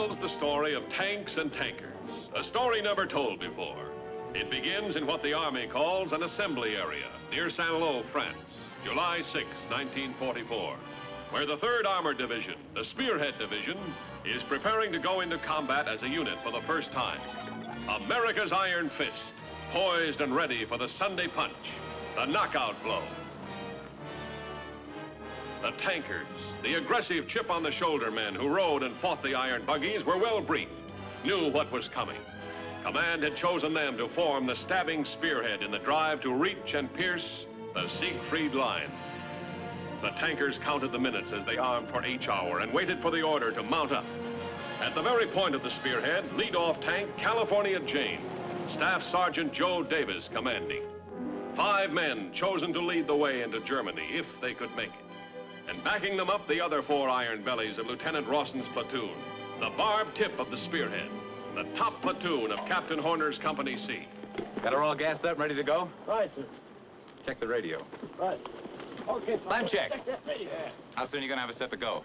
tells the story of tanks and tankers, a story never told before. It begins in what the Army calls an assembly area near Saint-Lô, France, July 6, 1944, where the 3rd Armored Division, the Spearhead Division, is preparing to go into combat as a unit for the first time. America's iron fist, poised and ready for the Sunday punch, the knockout blow. The tankers, the aggressive chip-on-the-shoulder men who rode and fought the iron buggies, were well briefed, knew what was coming. Command had chosen them to form the stabbing spearhead in the drive to reach and pierce the Siegfried Line. The tankers counted the minutes as they armed for H hour and waited for the order to mount up. At the very point of the spearhead, lead-off tank California Jane, Staff Sergeant Joe Davis commanding. 5 men chosen to lead the way into Germany if they could make it. And backing them up, the other 4 iron bellies of Lieutenant Rawson's platoon, the barbed tip of the spearhead, the top platoon of Captain Horner's Company C. Got her all gassed up, ready to go? Right, sir. Check the radio. Right. Okay, Line check. Yeah. How soon are you gonna have us set to go?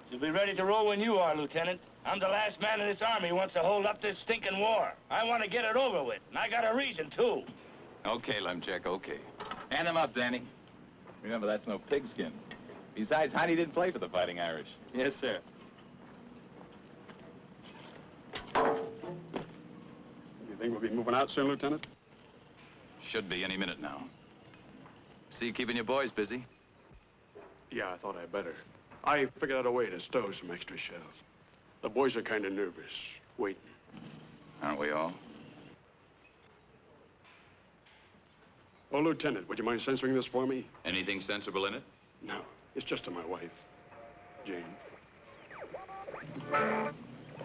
She'll be ready to roll when you are, Lieutenant. I'm the last man in this army who wants to hold up this stinking war. I want to get it over with, and I got a reason, too. Okay, Lemchek, okay. Hand them up, Danny. Remember, that's no pigskin. Besides, Honey didn't play for the Fighting Irish. Yes, sir. You think we'll be moving out soon, Lieutenant? Should be any minute now. See you keeping your boys busy? Yeah, I thought I'd better. I figured out a way to stow some extra shells. The boys are kind of nervous, waiting. Aren't we all? Oh, Lieutenant, would you mind censoring this for me? Anything sensible in it? No, it's just to my wife, Jane.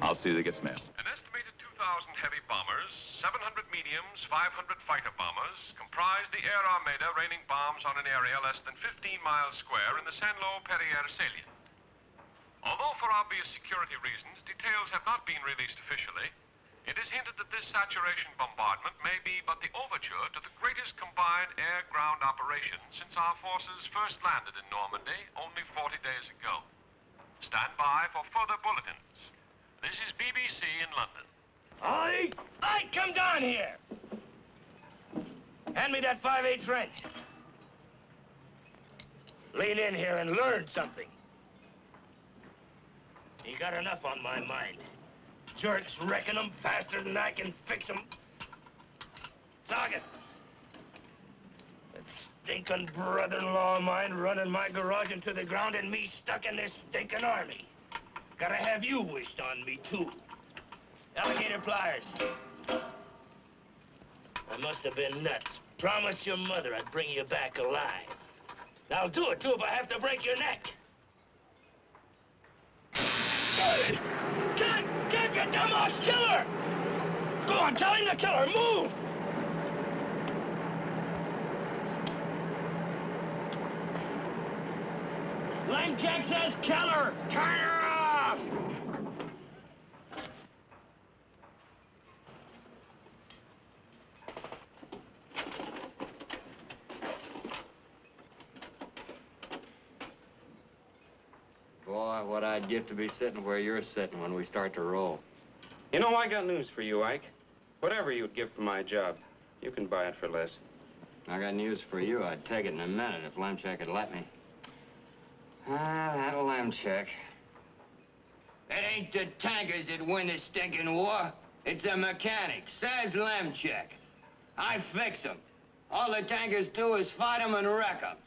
I'll see that it gets mailed. An estimated 2,000 heavy bombers, 700 mediums, 500 fighter bombers comprise the Air Armada raining bombs on an area less than 15 miles square in the Saint-Lô-Perrière salient. Although for obvious security reasons, details have not been released officially, it is hinted that this saturation bombardment may be but the overture to the greatest combined air-ground operation since our forces first landed in Normandy only 40 days ago. Stand by for further bulletins. This is BBC in London. Aye, come down here. Hand me that 5/8 wrench. Lean in here and learn something. You got enough on my mind. Jerks wrecking them faster than I can fix them. Target. That stinking brother-in-law of mine running my garage into the ground and me stuck in this stinking army. Gotta have you wished on me, too. Alligator pliers. I must have been nuts. Promised your mother I'd bring you back alive. I'll do it, too, if I have to break your neck. God, you dumbass killer! Go on, tell him to kill her. Move! Lemchek says kill her! Turn her off! Boy, what I'd give to be sitting where you're sitting when we start to roll. You know, I got news for you, Ike. Whatever you'd give for my job, you can buy it for less. I got news for you. I'd take it in a minute if Lemchek had let me. Ah, that Lemchek. It ain't the tankers that win the stinking war. It's the mechanics, says Lemchek. I fix them. All the tankers do is fight them and wreck them.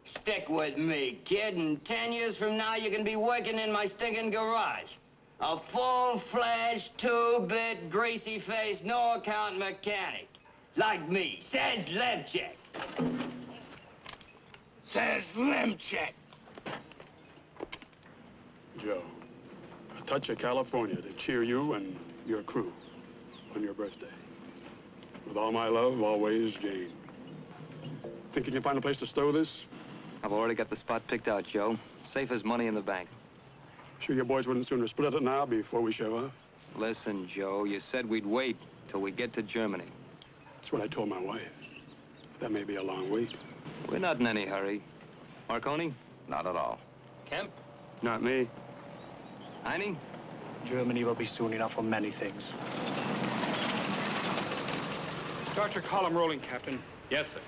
Stick with me, kid, and 10 years from now, you can be working in my stinking garage. A full-fledged, 2-bit, greasy-faced, no-account mechanic. Like me, says Lemchek. Says Lemchek. Joe, a touch of California to cheer you and your crew on your birthday. With all my love, always, Jane. Think you can find a place to stow this? I've already got the spot picked out, Joe. Safe as money in the bank. Sure your boys wouldn't sooner split it now before we show off? Listen, Joe, you said we'd wait till we get to Germany. That's what I told my wife. That may be a long wait. We're not in any hurry. Marconi? Not at all. Kemp? Not me. Heine? Germany will be soon enough for many things. Start your column rolling, Captain. Yes, sir.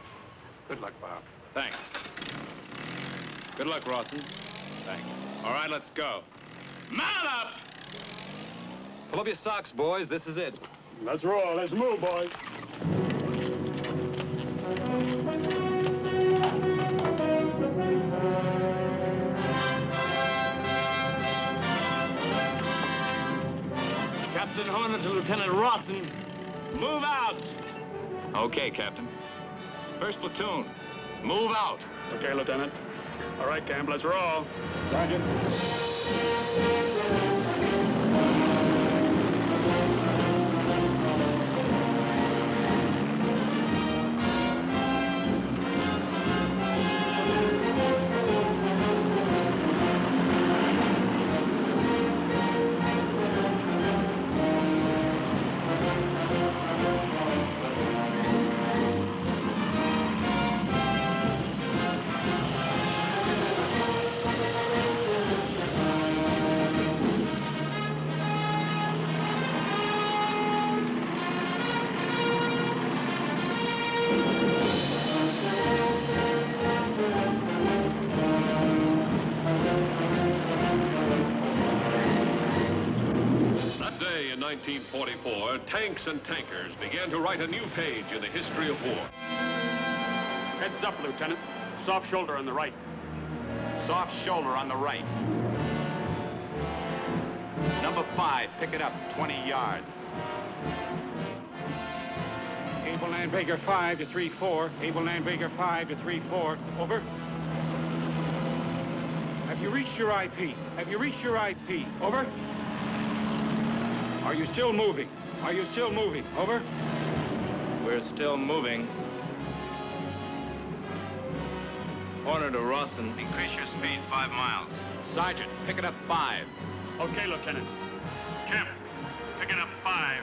Good luck, Bob. Thanks. Good luck, Rawson. Thanks. All right, let's go. Mount up! Pull up your socks, boys. This is it. Let's roll. Let's move, boys. Captain Horner to Lieutenant Rawson. Move out! Okay, Captain. First platoon, move out. Okay, Lieutenant. All right, Camp, let's roll. Sergeant. In 1944, tanks and tankers began to write a new page in the history of war. Heads up, Lieutenant. Soft shoulder on the right. Soft shoulder on the right. Number 5, pick it up, 20 yards. Able Land Baker 5 to 3-4. Able Land Baker 5 to 3-4. Over. Have you reached your IP? Have you reached your IP? Over. Are you still moving? Are you still moving? Over. We're still moving. Horner to Rawson. Increase your speed 5 miles. Sergeant, pick it up 5. Okay, Lieutenant. Camp, pick it up 5.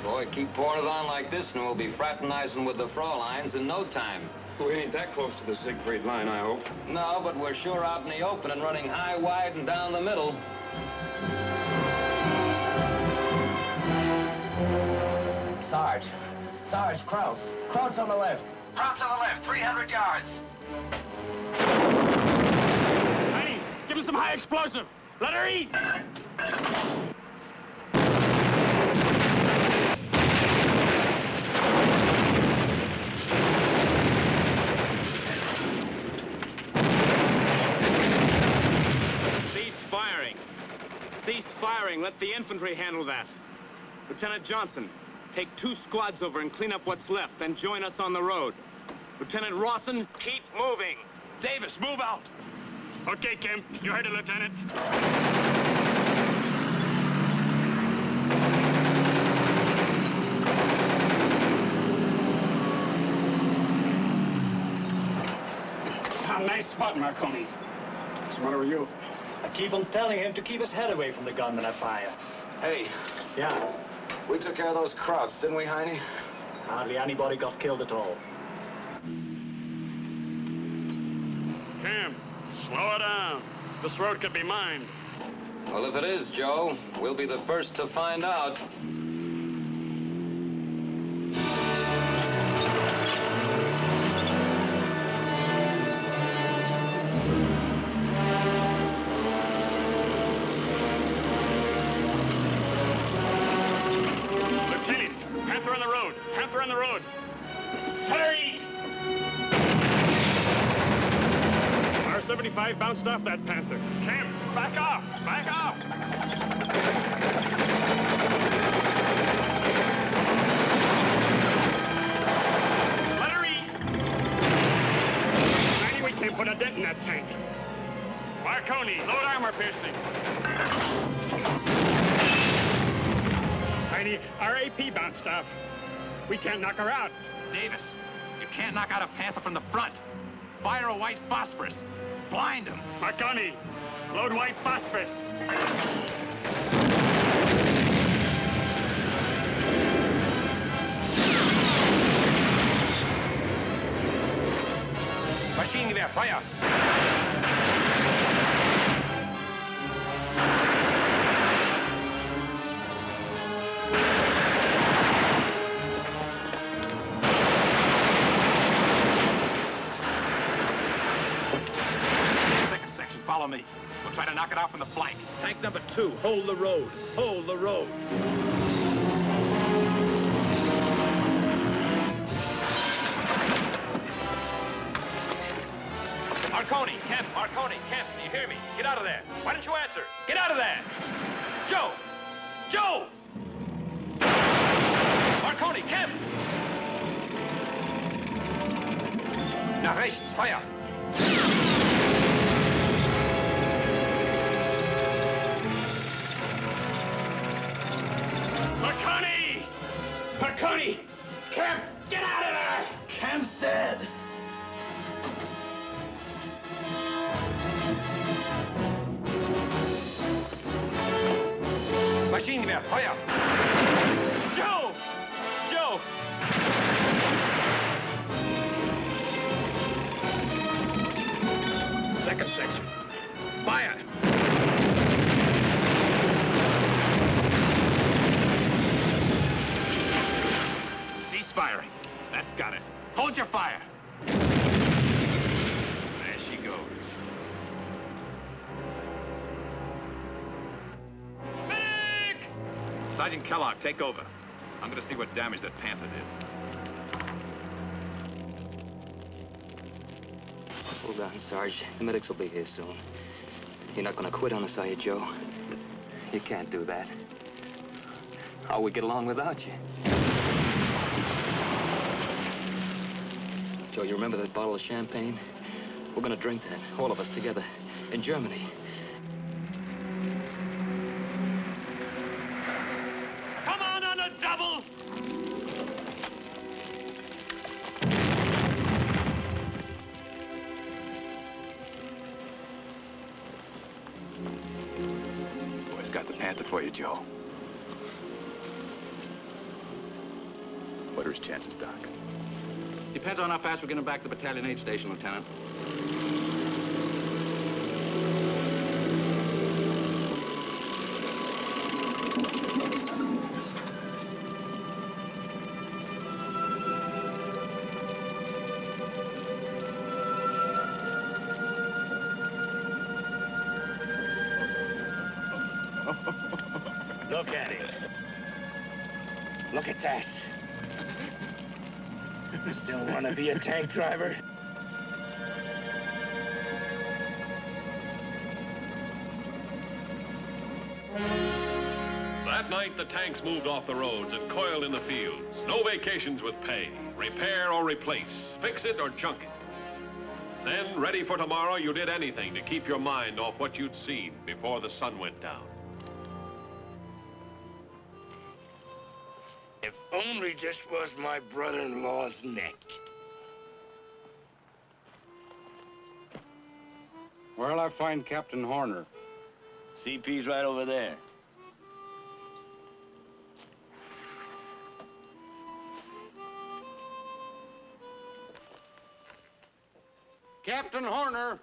Boy, keep pouring it on like this and we'll be fraternizing with the Fräuleins in no time. We ain't that close to the Siegfried line, I hope. No, but we're sure out in the open and running high, wide, and down the middle. Sarge, Kraus. Kraus on the left. Kraus on the left, 300 yards. Heidi, give him some high explosive. Let her eat. Cease firing. Cease firing. Let the infantry handle that. Lieutenant Johnson, take 2 squads over and clean up what's left, then join us on the road. Lieutenant Rawson, keep moving. Davis, move out. Okay, Kemp. You heard it, Lieutenant. Nice spot, Marconi. What's the matter with you? I keep on telling him to keep his head away from the gun when I fire. Hey, Yeah, we took care of those Krauts, didn't we, Heine? hardly anybody got killed at all. Camp, slow it down. This road could be mined. Well, if it is, Joe, we'll be the first to find out. Lieutenant, Panther on the road. Panther on the road. Let her eat! R-75 bounced off that Panther. Camp, back off! Back off! Let her eat! Manny, we can't put a dent in that tank. Marconi, load armor piercing. Tiny, our AP bounced off. We can't knock her out. Davis, you can't knock out a Panther from the front. Fire a white phosphorus. Blind him. Marconi, load white phosphorus. Maschinengewehr, Feuer! follow me. We'll try to knock it out from the flank. Tank number 2, hold the road. Hold the road. Marconi, Kemp, Marconi, Kemp, do you hear me? Get out of there. Why don't you answer? Get out of there! Joe! Joe! Marconi, Kemp! Nach rechts, Feuer! Marconi! Marconi! Kemp, get out of there! Kemp's dead. Maschinengewehr, Feuer! Joe! Joe! Second section. Fire. Cease firing. That's got it. Hold your fire. There she goes. Medic! Sergeant Kellogg, take over. I'm gonna see what damage that Panther did. Hold on, Sarge. The medics will be here soon. You're not gonna quit on us, are you, Joe? You can't do that. How we get along without you? Joe, you remember that bottle of champagne? We're gonna drink that, all of us together, in Germany. Come on a double! Boys got the Panther for you, Joe. What are his chances, Doc? Depends on how fast we get him back to Battalion 8 station, Lieutenant. Look at him. Look at that. Still want to be a tank driver? That night, the tanks moved off the roads and coiled in the fields. No vacations with pay. Repair or replace. Fix it or junk it. Then, ready for tomorrow, you did anything to keep your mind off what you'd seen before the sun went down. If only this was my brother-in-law's neck. Where'll I find Captain Horner? CP's right over there. Captain Horner!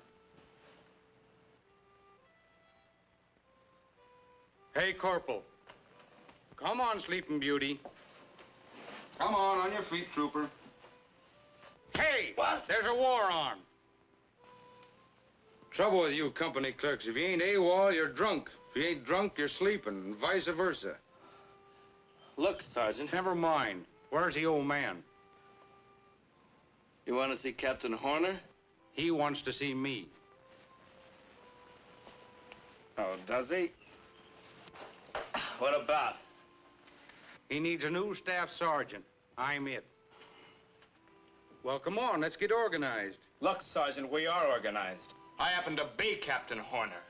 Hey, Corporal. Come on, Sleeping Beauty. Come on your feet, trooper. Hey! What? There's a war on. Trouble with you company clerks. If you ain't AWOL, you're drunk. If you ain't drunk, you're sleeping, and vice versa. Look, Sergeant. Never mind. Where's the old man? You want to see Captain Horner? He wants to see me. Oh, does he? What about? He needs a new staff sergeant. I'm it. Well, come on, let's get organized. Look, Sergeant, we are organized. I happen to be Captain Horner.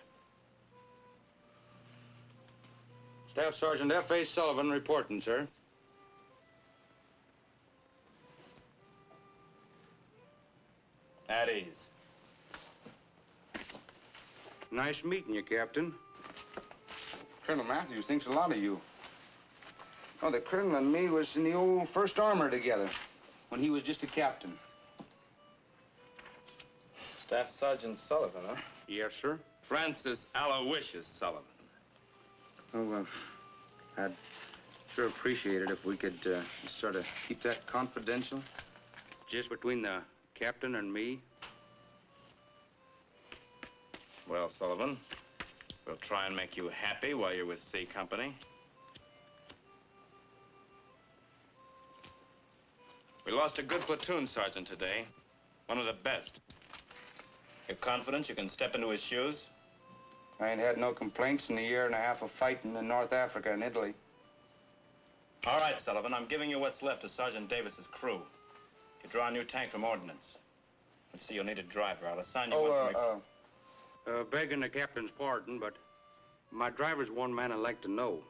Staff Sergeant F.A. Sullivan reporting, sir. At ease. Nice meeting you, Captain. Colonel Matthews thinks a lot of you. Oh, the Colonel and me was in the old 1st Armor together when he was just a captain. Staff Sergeant Sullivan, huh? Yes, sir. Francis Aloysius Sullivan. Oh, I'd sure appreciate it if we could sort of keep that confidential. Just between the captain and me. Well, Sullivan, we'll try and make you happy while you're with C Company. We lost a good platoon sergeant today. One of the best. You're confident you can step into his shoes? I ain't had no complaints in a year and a half of fighting in North Africa and Italy. All right, Sullivan, I'm giving you what's left of Sergeant Davis's crew. You draw a new tank from ordnance. Let's see, you'll need a driver. I'll assign you one from your... Begging the captain's pardon, but my driver's one man I'd like to know.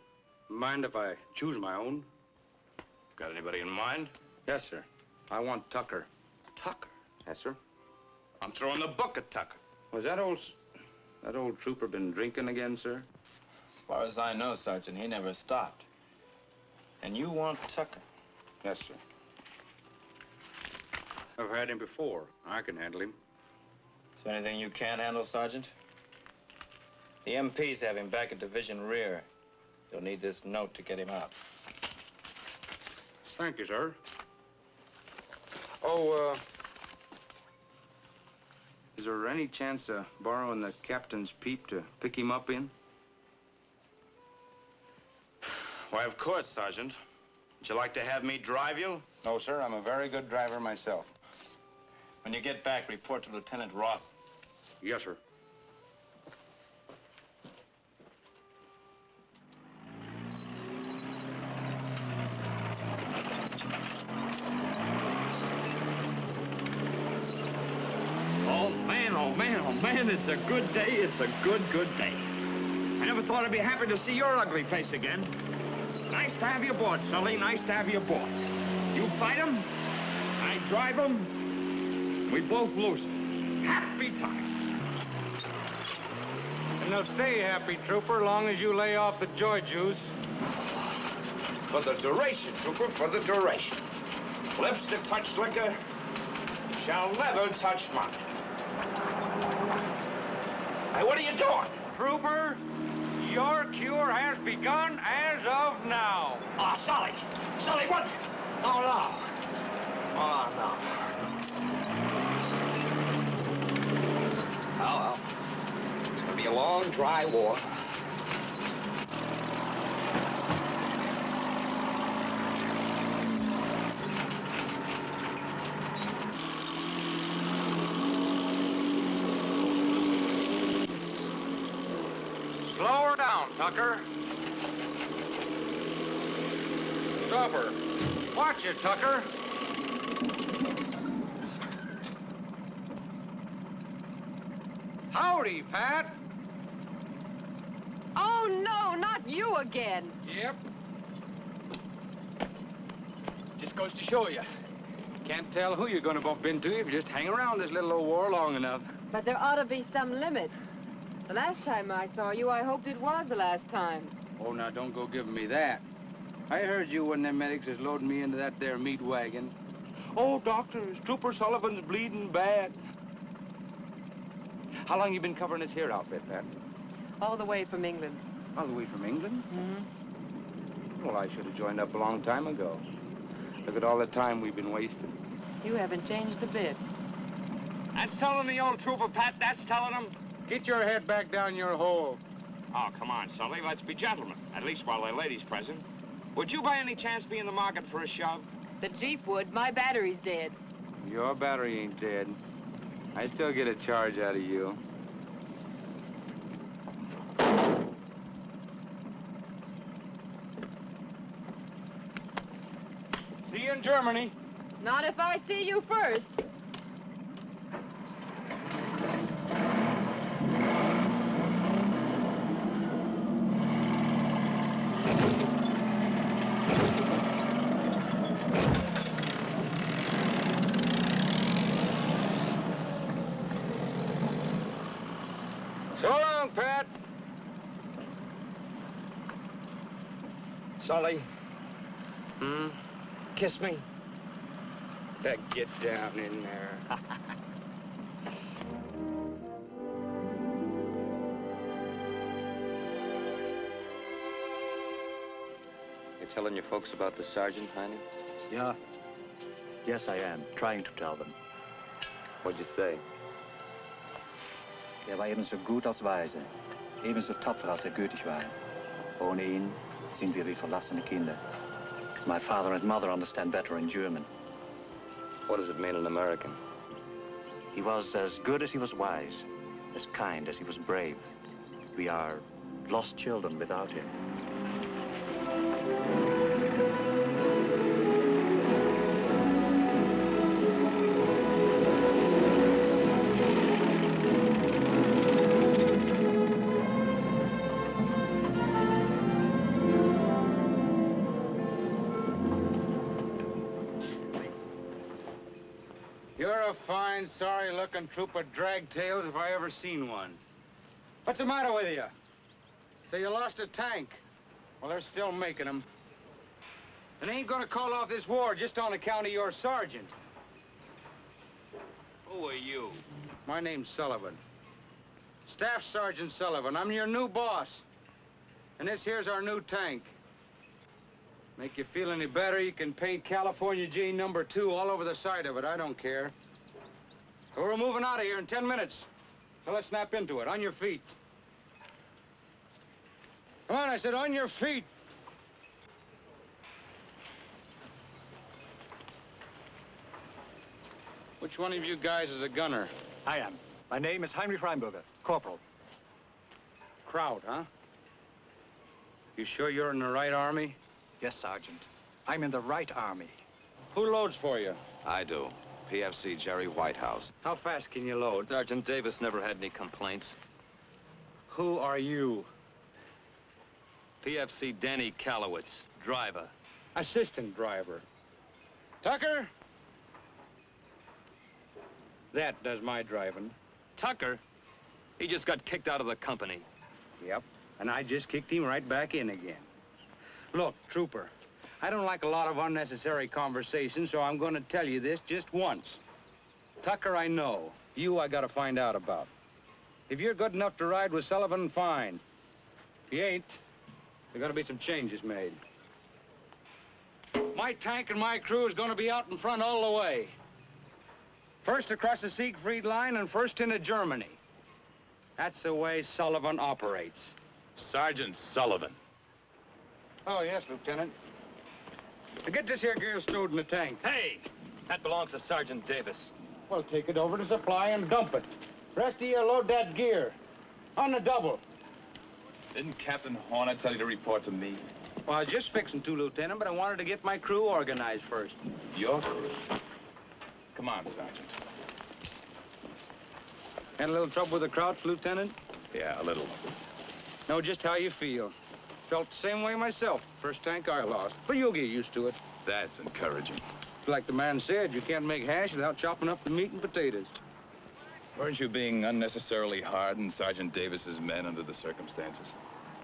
Mind if I choose my own? Got anybody in mind? Yes, sir. I want Tucker. Tucker? Yes, sir. I'm throwing the book at Tucker. Was that old trooper been drinking again, sir? As far as I know, Sergeant, he never stopped. And you want Tucker? Yes, sir. I've had him before. I can handle him. Is there anything you can't handle, Sergeant? The MPs have him back at division rear. You'll need this note to get him out. Thank you, sir. Is there any chance of borrowing the captain's peep to pick him up in? Why, of course, Sergeant. Would you like to have me drive you? No, sir. I'm a very good driver myself. When you get back, report to Lieutenant Ross. Yes, sir. Oh, man, it's a good day. It's a good day. I never thought I'd be happy to see your ugly face again. Nice to have you aboard, Sully. Nice to have you aboard. You fight 'em, I drive 'em. We both lose it. Happy times. And they'll stay happy, trooper, long as you lay off the joy juice. For the duration, trooper, for the duration. Lips that touch liquor shall never touch mine. Hey, what are you doing? Trooper, your cure has begun as of now. Oh, Sully! Sully, what? Oh, no. Oh, no. Oh, well. It's gonna be a long, dry war. Slow her down, Tucker. Stop her. Watch it, Tucker. Howdy, Pat. Oh, no, not you again. Yep. Just goes to show you. Can't tell who you're going to bump into if you just hang around this little old war long enough. But there ought to be some limits. The last time I saw you, I hoped it was the last time. Oh, now, don't go giving me that. I heard you when them medics is loading me into that there meat wagon. Oh, doctors, Trooper Sullivan's bleeding bad. How long you been covering this here outfit, Pat? All the way from England. All the way from England? Mm-hmm. Well, I should have joined up a long time ago. Look at all the time we've been wasting. You haven't changed a bit. That's telling the old trooper, Pat. That's telling him. Get your head back down your hole. Oh, come on, Sully. Let's be gentlemen. At least while the lady's present. Would you by any chance be in the market for a shove? The Jeep would. My battery's dead. Your battery ain't dead. I still get a charge out of you. See you in Germany. Not if I see you first. So long, Pat. Sully. Kiss me. Get down in there. You're telling your folks about the sergeant, Heine? Yeah. Yes, I am. Trying to tell them. What'd you say? war ebenso gut als weise, ebenso tapfer als gütig war. Ohne ihn sind wir wie verlassene Kinder. My father and mother understand better in German. What does it mean in American? He was as good as he was wise, as kind as he was brave. We are lost children without him. You're a fine, sorry-looking troop of dragtails if I ever seen one. What's the matter with you? So you lost a tank. Well, they're still making them. And they ain't gonna call off this war just on account of your sergeant. Who are you? My name's Sullivan. Staff Sergeant Sullivan. I'm your new boss. And this here's our new tank. Make you feel any better, you can paint California G number 2 all over the side of it. I don't care. So we're moving out of here in 10 minutes. So let's snap into it. On your feet. Come on, I said on your feet. Which one of you guys is a gunner? I am. My name is Heinrich Reinberger, corporal. Kraut, huh? You sure you're in the right army? Yes, Sergeant. I'm in the right army. Who loads for you? I do. PFC Jerry Whitehouse. How fast can you load? Sergeant Davis never had any complaints. Who are you? PFC Danny Kalowitz, driver. Assistant driver. Tucker? That does my driving. Tucker? He just got kicked out of the company. Yep, and I just kicked him right back in again. Look, Trooper, I don't like a lot of unnecessary conversation, so I'm going to tell you this just once. Tucker, I know. You, I got to find out about. If you're good enough to ride with Sullivan, fine. If you ain't, there got to be some changes made. My tank and my crew is going to be out in front all the way. First across the Siegfried line and first into Germany. That's the way Sullivan operates. Sergeant Sullivan. Oh, yes, Lieutenant. Get this here gear stowed in the tank. Hey! That belongs to Sergeant Davis. Well, take it over to supply and dump it. Rest of you load that gear. On the double. Didn't Captain Horner tell you to report to me? Well, I was just fixing to, Lieutenant, but I wanted to get my crew organized first. Your crew? Come on, Sergeant. Had a little trouble with the Krauts, Lieutenant? Yeah, a little. Know just how you feel. Felt the same way myself, first tank I lost. But you'll get used to it. That's encouraging. Like the man said, you can't make hash without chopping up the meat and potatoes. Weren't you being unnecessarily hard on Sergeant Davis's men under the circumstances?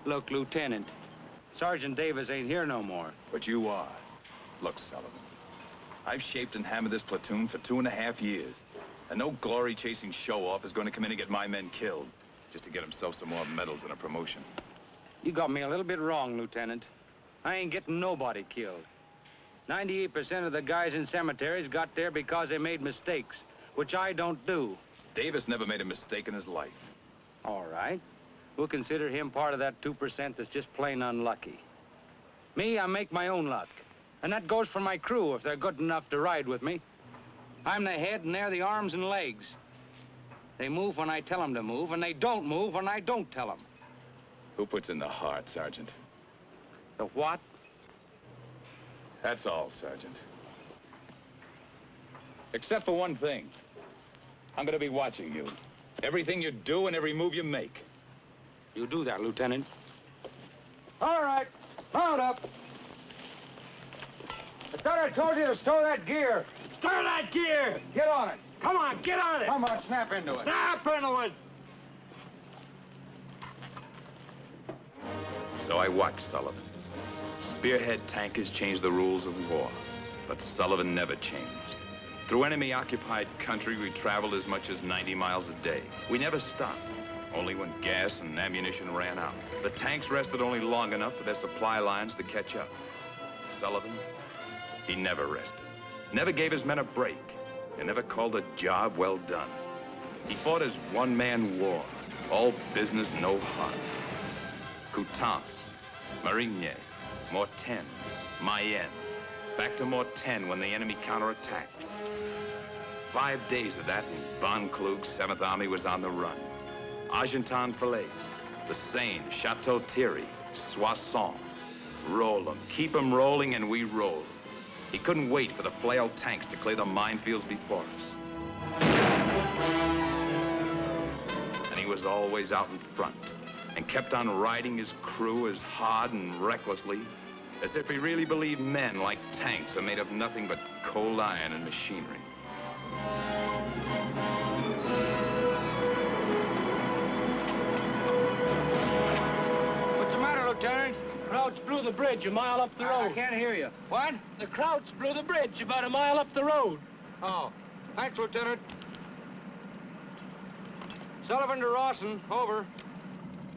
Look, Lieutenant, Sergeant Davis ain't here no more. But you are. Look, Sullivan, I've shaped and hammered this platoon for 2.5 years. And no glory-chasing show-off is going to come in and get my men killed just to get himself some more medals and a promotion. You got me a little bit wrong, Lieutenant. I ain't getting nobody killed. 98% of the guys in cemeteries got there because they made mistakes, which I don't do. Davis never made a mistake in his life. All right. We'll consider him part of that 2% that's just plain unlucky. Me, I make my own luck. And that goes for my crew if they're good enough to ride with me. I'm the head and they're the arms and legs. They move when I tell them to move, and they don't move when I don't tell them. Who puts in the heart, Sergeant? The what? That's all, Sergeant. Except for one thing. I'm gonna be watching you. Everything you do and every move you make. You do that, Lieutenant. All right, mount up. I thought I told you to stow that gear. Stow that gear! Get on it. Come on, get on it! Come on, snap into it. Snap into it! So I watched Sullivan. Spearhead tankers changed the rules of war, but Sullivan never changed. Through enemy-occupied country, we traveled as much as 90 miles a day. We never stopped, only when gas and ammunition ran out. The tanks rested only long enough for their supply lines to catch up. Sullivan, he never rested, never gave his men a break, and never called a job well done. He fought his one-man war, All business, no heart. Coutances, Marigny, Mortaine, Mayenne. Back to Mortaine when the enemy counterattacked. 5 days of that, and Von Klug's 7th Army was on the run. Argentan Falaise, the Seine, Chateau Thierry, Soissons. Roll 'em, keep 'em rolling, and we roll. He couldn't wait for the flail tanks to clear the minefields before us. And he was always out in front, and kept on riding his crew as hard and recklessly as if he really believed men like tanks are made of nothing but cold iron and machinery. What's the matter, Lieutenant? The Krauts blew the bridge a mile up the road. I can't hear you. What? The Krauts blew the bridge about a mile up the road. Oh. Thanks, Lieutenant. Sullivan to Rawson, over.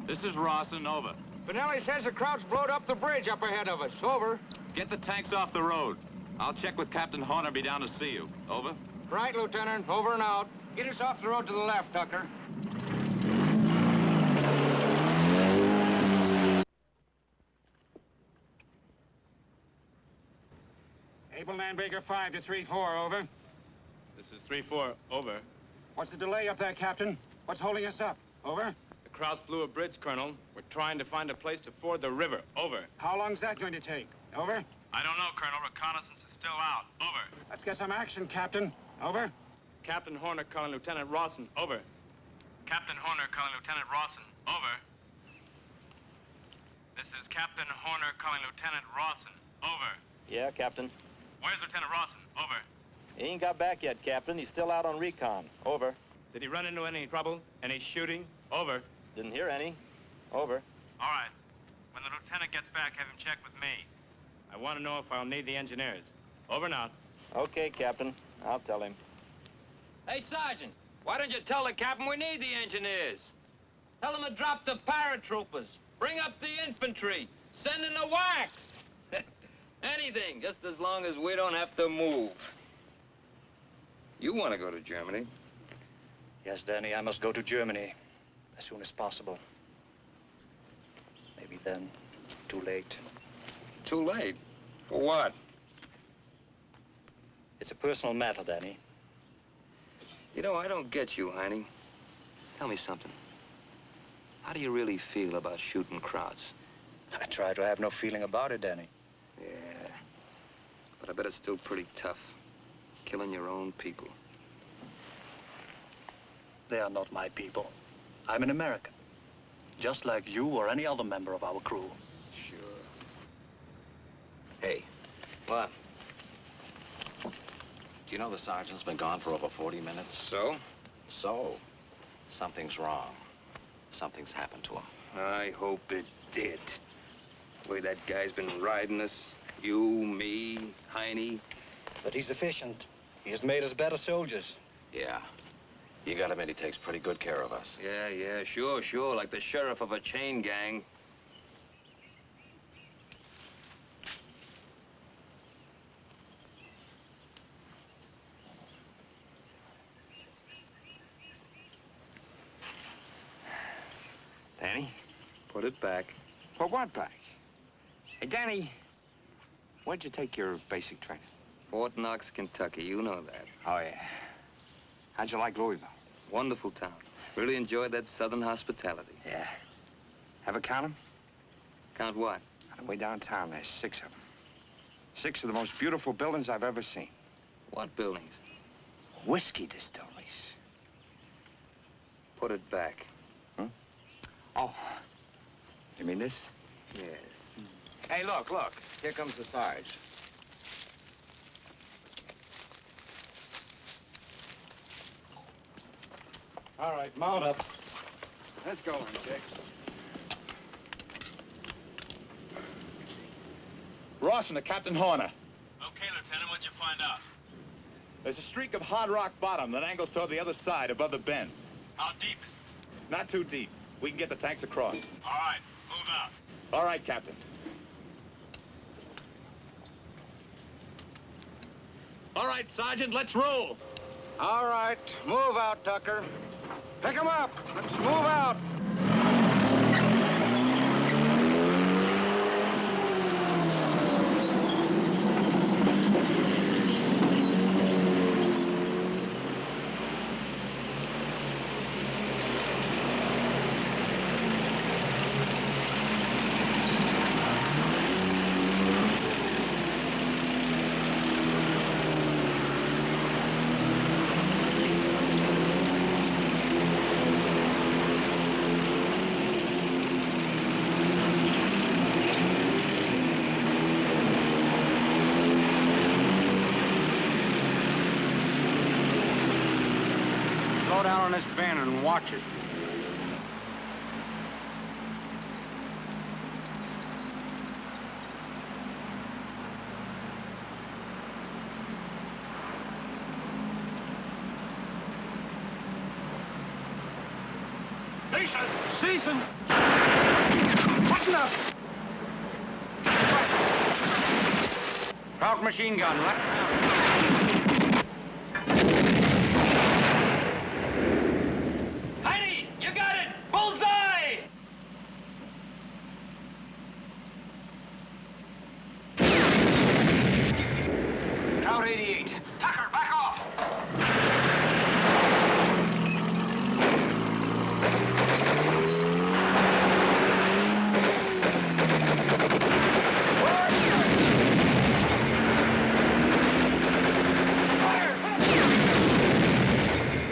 This is Rawson, over. Benelli says the Krauts blowed up the bridge up ahead of us, over. Get the tanks off the road. I'll check with Captain Horner, be down to see you. Over. Right, Lieutenant, over and out. Get us off the road to the left, Tucker. Able Landbreaker 5 to 3-4, over. This is 3-4, over. What's the delay up there, Captain? What's holding us up? Over. The Krauts blew a bridge, Colonel. We're trying to find a place to ford the river. Over. How long's that going to take? Over. I don't know, Colonel. Reconnaissance is still out. Over. Let's get some action, Captain. Over. Captain Horner calling Lieutenant Rawson. Over. Captain Horner calling Lieutenant Rawson. Over. This is Captain Horner calling Lieutenant Rawson. Over. Yeah, Captain. Where's Lieutenant Rawson? Over. He ain't got back yet, Captain. He's still out on recon. Over. Did he run into any trouble? Any shooting? Over. Didn't hear any. Over. All right. When the lieutenant gets back, have him check with me. I want to know if I'll need the engineers. Over and out. Okay, Captain. I'll tell him. Hey, Sergeant, why don't you tell the captain we need the engineers? Tell him to drop the paratroopers. Bring up the infantry. Send in the wax. Anything, just as long as we don't have to move. You want to go to Germany? Yes, Danny, I must go to Germany as soon as possible. Maybe then, too late. Too late? For what? It's a personal matter, Danny. You know, I don't get you, Heine. Tell me something. How do you really feel about shooting Krauts? I try to have no feeling about it, Danny. Yeah, but I bet it's still pretty tough, killing your own people. They are not my people. I'm an American, just like you or any other member of our crew. Sure. Hey. What? Do you know the sergeant's been gone for over 40 minutes? So? So. Something's wrong. Something's happened to him. I hope it did. The way that guy's been riding us. You, me, Heine. But he's efficient. He has made us better soldiers. Yeah. You gotta admit he takes pretty good care of us. Yeah, sure, like the sheriff of a chain gang. Danny? Put it back. Put what back? Hey, Danny, where'd you take your basic training? Fort Knox, Kentucky, you know that. Oh, yeah. How'd you like Louisville? Wonderful town. Really enjoyed that southern hospitality. Yeah. Ever count them? Count what? On the way downtown, there's 6 of them. 6 of the most beautiful buildings I've ever seen. What buildings? Whiskey distilleries. Put it back. Oh, you mean this? Yes. Hey, look. Here comes the Sarge. All right, mount up. Let's go, Dick. Rawson to Captain Horner. Okay, Lieutenant, what'd you find out? There's a streak of hard rock bottom that angles toward the other side above the bend. How deep is it? Not too deep. We can get the tanks across. All right, move out. All right, Captain. All right, Sergeant, let's roll. All right, move out, Tucker. Pick him up. Let's move out. Slow down on this van and watch it. Season! Button up! Proud machine gun, right? Heidi, you got it! Bullseye! Out 88. Tucker, back off!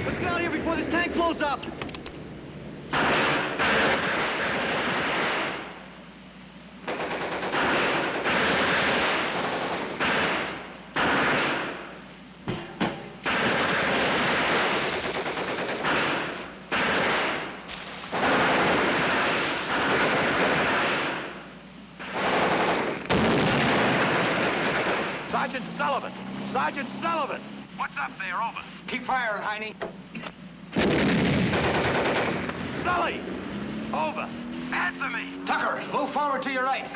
Let's get out of here before this tank blows up! Sergeant Sullivan! Sergeant Sullivan! What's up there? Over. Keep firing, Heine. Sully! Over! Answer me! Tucker, move forward to your right.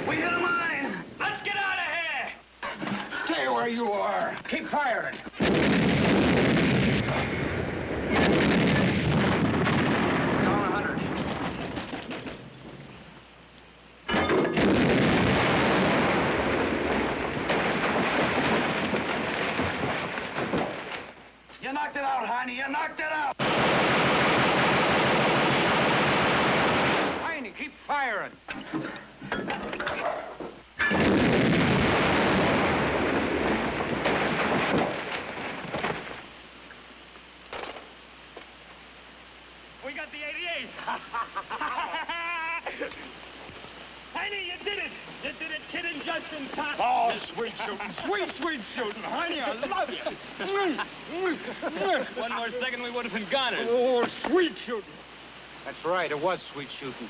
We hit a mine! Let's get out of here! Stay where you are. Keep firing. Down 100. You knocked it out, Heine! You knocked it out! Heine, keep firing. We got the 88! Heine, you did it! You did it, kid, and just in time! Oh, sweet shooting. Sweet shooting. Heine, I love you. One more second, we would have been goners. Oh, sweet shooting. That's right, it was sweet shooting.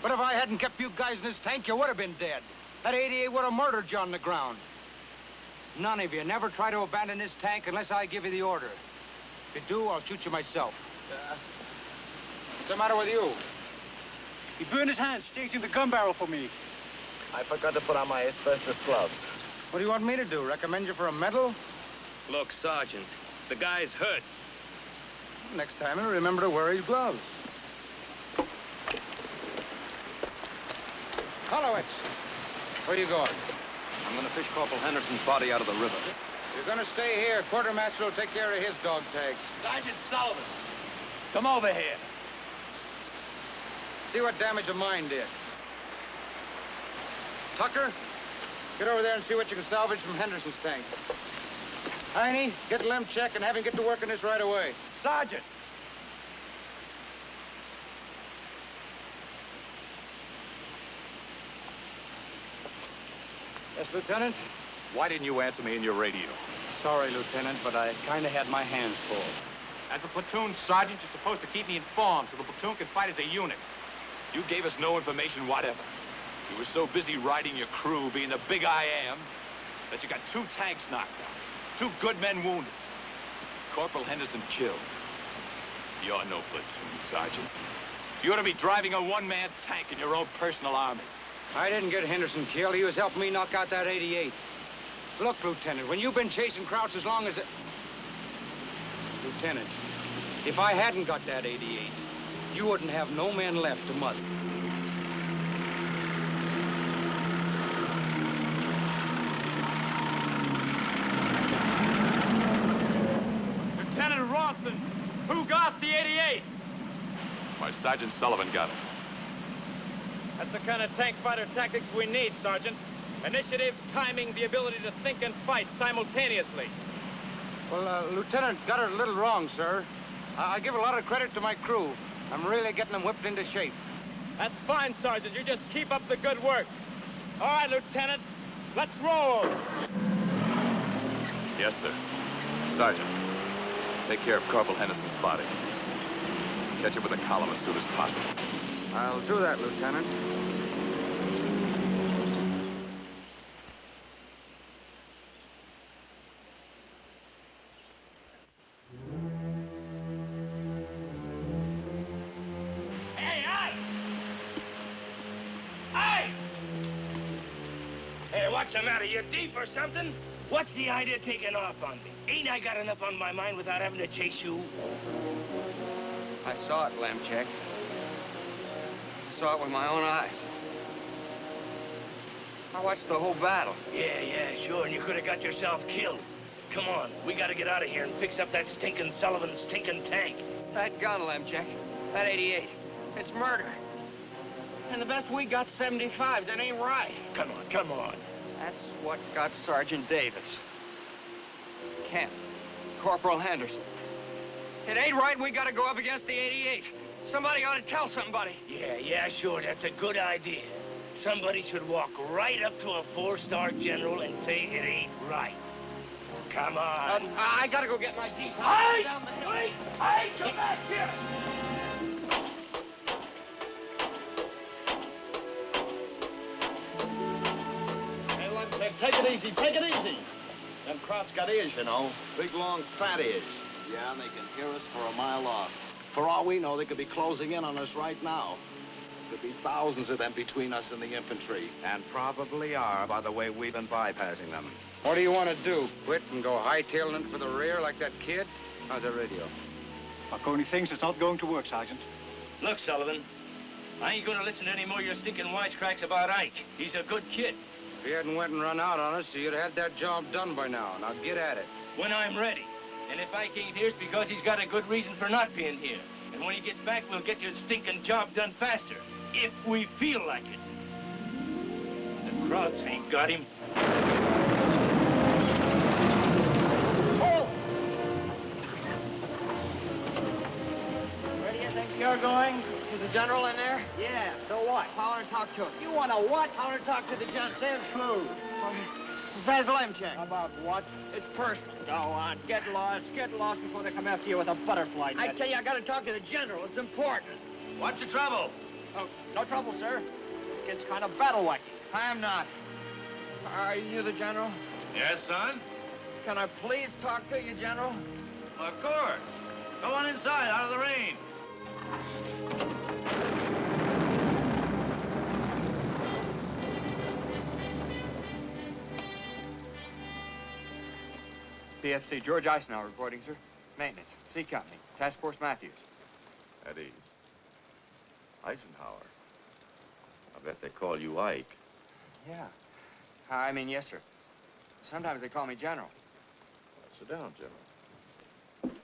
But if I hadn't kept you guys in this tank, you would have been dead. That 88 would have murdered you on the ground. None of you never try to abandon this tank unless I give you the order. If you do, I'll shoot you myself. What's the matter with you? He burned his hands staging the gun barrel for me. I forgot to put on my asbestos gloves. What do you want me to do? Recommend you for a medal? Look, Sergeant, the guy's hurt. Next time, he'll remember to wear his gloves. Hollowitz, where are you going? I'm gonna fish Corporal Henderson's body out of the river. You're gonna stay here. Quartermaster will take care of his dog tags. Sergeant Sullivan! Come over here. See what damage of mine did. Tucker, get over there and see what you can salvage from Henderson's tank. Heine, get Lemcheck and have him get to work on this right away. Sergeant! Yes, Lieutenant? Why didn't you answer me in your radio? Sorry, Lieutenant, but I kind of had my hands full. As a platoon sergeant, you're supposed to keep me informed so the platoon can fight as a unit. You gave us no information whatever. You were so busy riding your crew, being the big I am, that you got 2 tanks knocked out, 2 good men wounded. Corporal Henderson killed. You're no platoon, Sergeant. You ought to be driving a one-man tank in your own personal army. I didn't get Henderson killed. He was helping me knock out that 88. Look, Lieutenant, when you've been chasing Crouch as long as Lieutenant, if I hadn't got that 88, you wouldn't have no men left to muzzle. Lieutenant Rawson, who got the 88? Why, Sergeant Sullivan got it. That's the kind of tank fighter tactics we need, Sergeant. Initiative, timing, the ability to think and fight simultaneously. Well, Lieutenant got it a little wrong, sir. I give a lot of credit to my crew. I'm really getting them whipped into shape. That's fine, Sergeant. You just keep up the good work. All right, Lieutenant, let's roll. Yes, sir. Sergeant, take care of Corporal Henderson's body. Catch up with the column as soon as possible. I'll do that, Lieutenant. Hey, Ike! Ike! Hey, what's the matter? You deep or something? What's the idea of taking off on me? Ain't I got enough on my mind without having to chase you? I saw it, Lamcheck. I saw it with my own eyes. I watched the whole battle. Yeah, sure, and you could have got yourself killed. Come on, we gotta get out of here and fix up that stinking Sullivan stinking tank. That gun, Lamcheck, that 88, it's murder. And the best we got 75s. That ain't right. Come on. That's what got Sergeant Davis. Kent, Corporal Henderson. It ain't right we gotta go up against the 88. Somebody ought to tell somebody. Yeah, sure, that's a good idea. Somebody should walk right up to a 4-star general and say it ain't right. Come on. I gotta go get my jeep. Hey! Wait! Hey, come back here! Hey, look, take it easy, take it easy. Them Krauts got ears, you know. Big, long, fat ears. Yeah, and they can hear us for a mile off. For all we know, they could be closing in on us right now. There'd be thousands of them between us and the infantry. And probably are, by the way we've been bypassing them. What do you want to do? Quit and go hightailing it for the rear like that kid? How's that radio? Marconi thinks it's not going to work, Sergeant. Look, Sullivan, I ain't gonna listen to any more of your stinking wisecracks about Ike. He's a good kid. If he hadn't went and run out on us, you'd have had that job done by now. Now get at it. When I'm ready. And if Ike ain't here, it's because he's got a good reason for not being here. And when he gets back, we'll get your stinking job done faster. If we feel like it. The Krauts ain't got him. Where do you think you're going? Is the general in there? Yeah, so what? I want to talk to him. You want to what? I want to talk to the general. Says who? Says Lemcheck. About what? It's personal. Go on, get lost before they come after you with a butterfly net. I tell you, I got to talk to the general. It's important. What's the trouble? Oh, no trouble, sir. This kid's kind of battle-wacky. I am not. Are you the general? Yes, son? Can I please talk to you, General? Of course. Go on inside, out of the rain. BFC, George Eisenhower reporting, sir. Maintenance, C Company, Task Force Matthews. At ease. Eisenhower. I bet they call you Ike. Yeah. I mean, yes, sir. Sometimes they call me General. Sit down, General.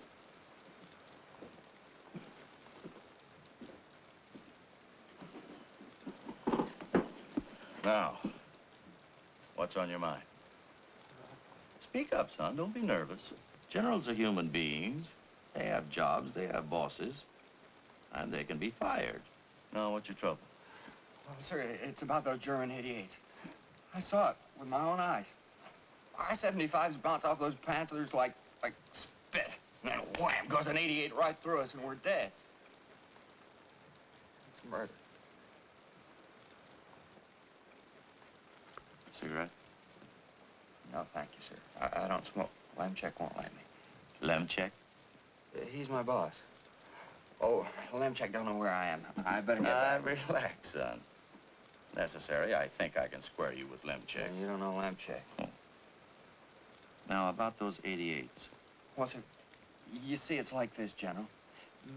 Now, what's on your mind? Speak up, son. Don't be nervous. Generals are human beings. They have jobs, they have bosses, and they can be fired. Now, what's your trouble? Well, sir, it's about those German 88s. I saw it with my own eyes. Our 75s bounce off those panthers like spit. And then wham, goes an 88 right through us, and we're dead. It's murder. Cigarette? No, thank you, sir. I don't smoke. Lemcheck won't let me. Lemcheck? He's my boss. Oh, Lemchek don't know where I am. I better get back. Relax, son. Necessary, I think I can square you with Lemchek. You don't know Lemchek. Now, about those 88s. Well, sir, you see, it's like this, General.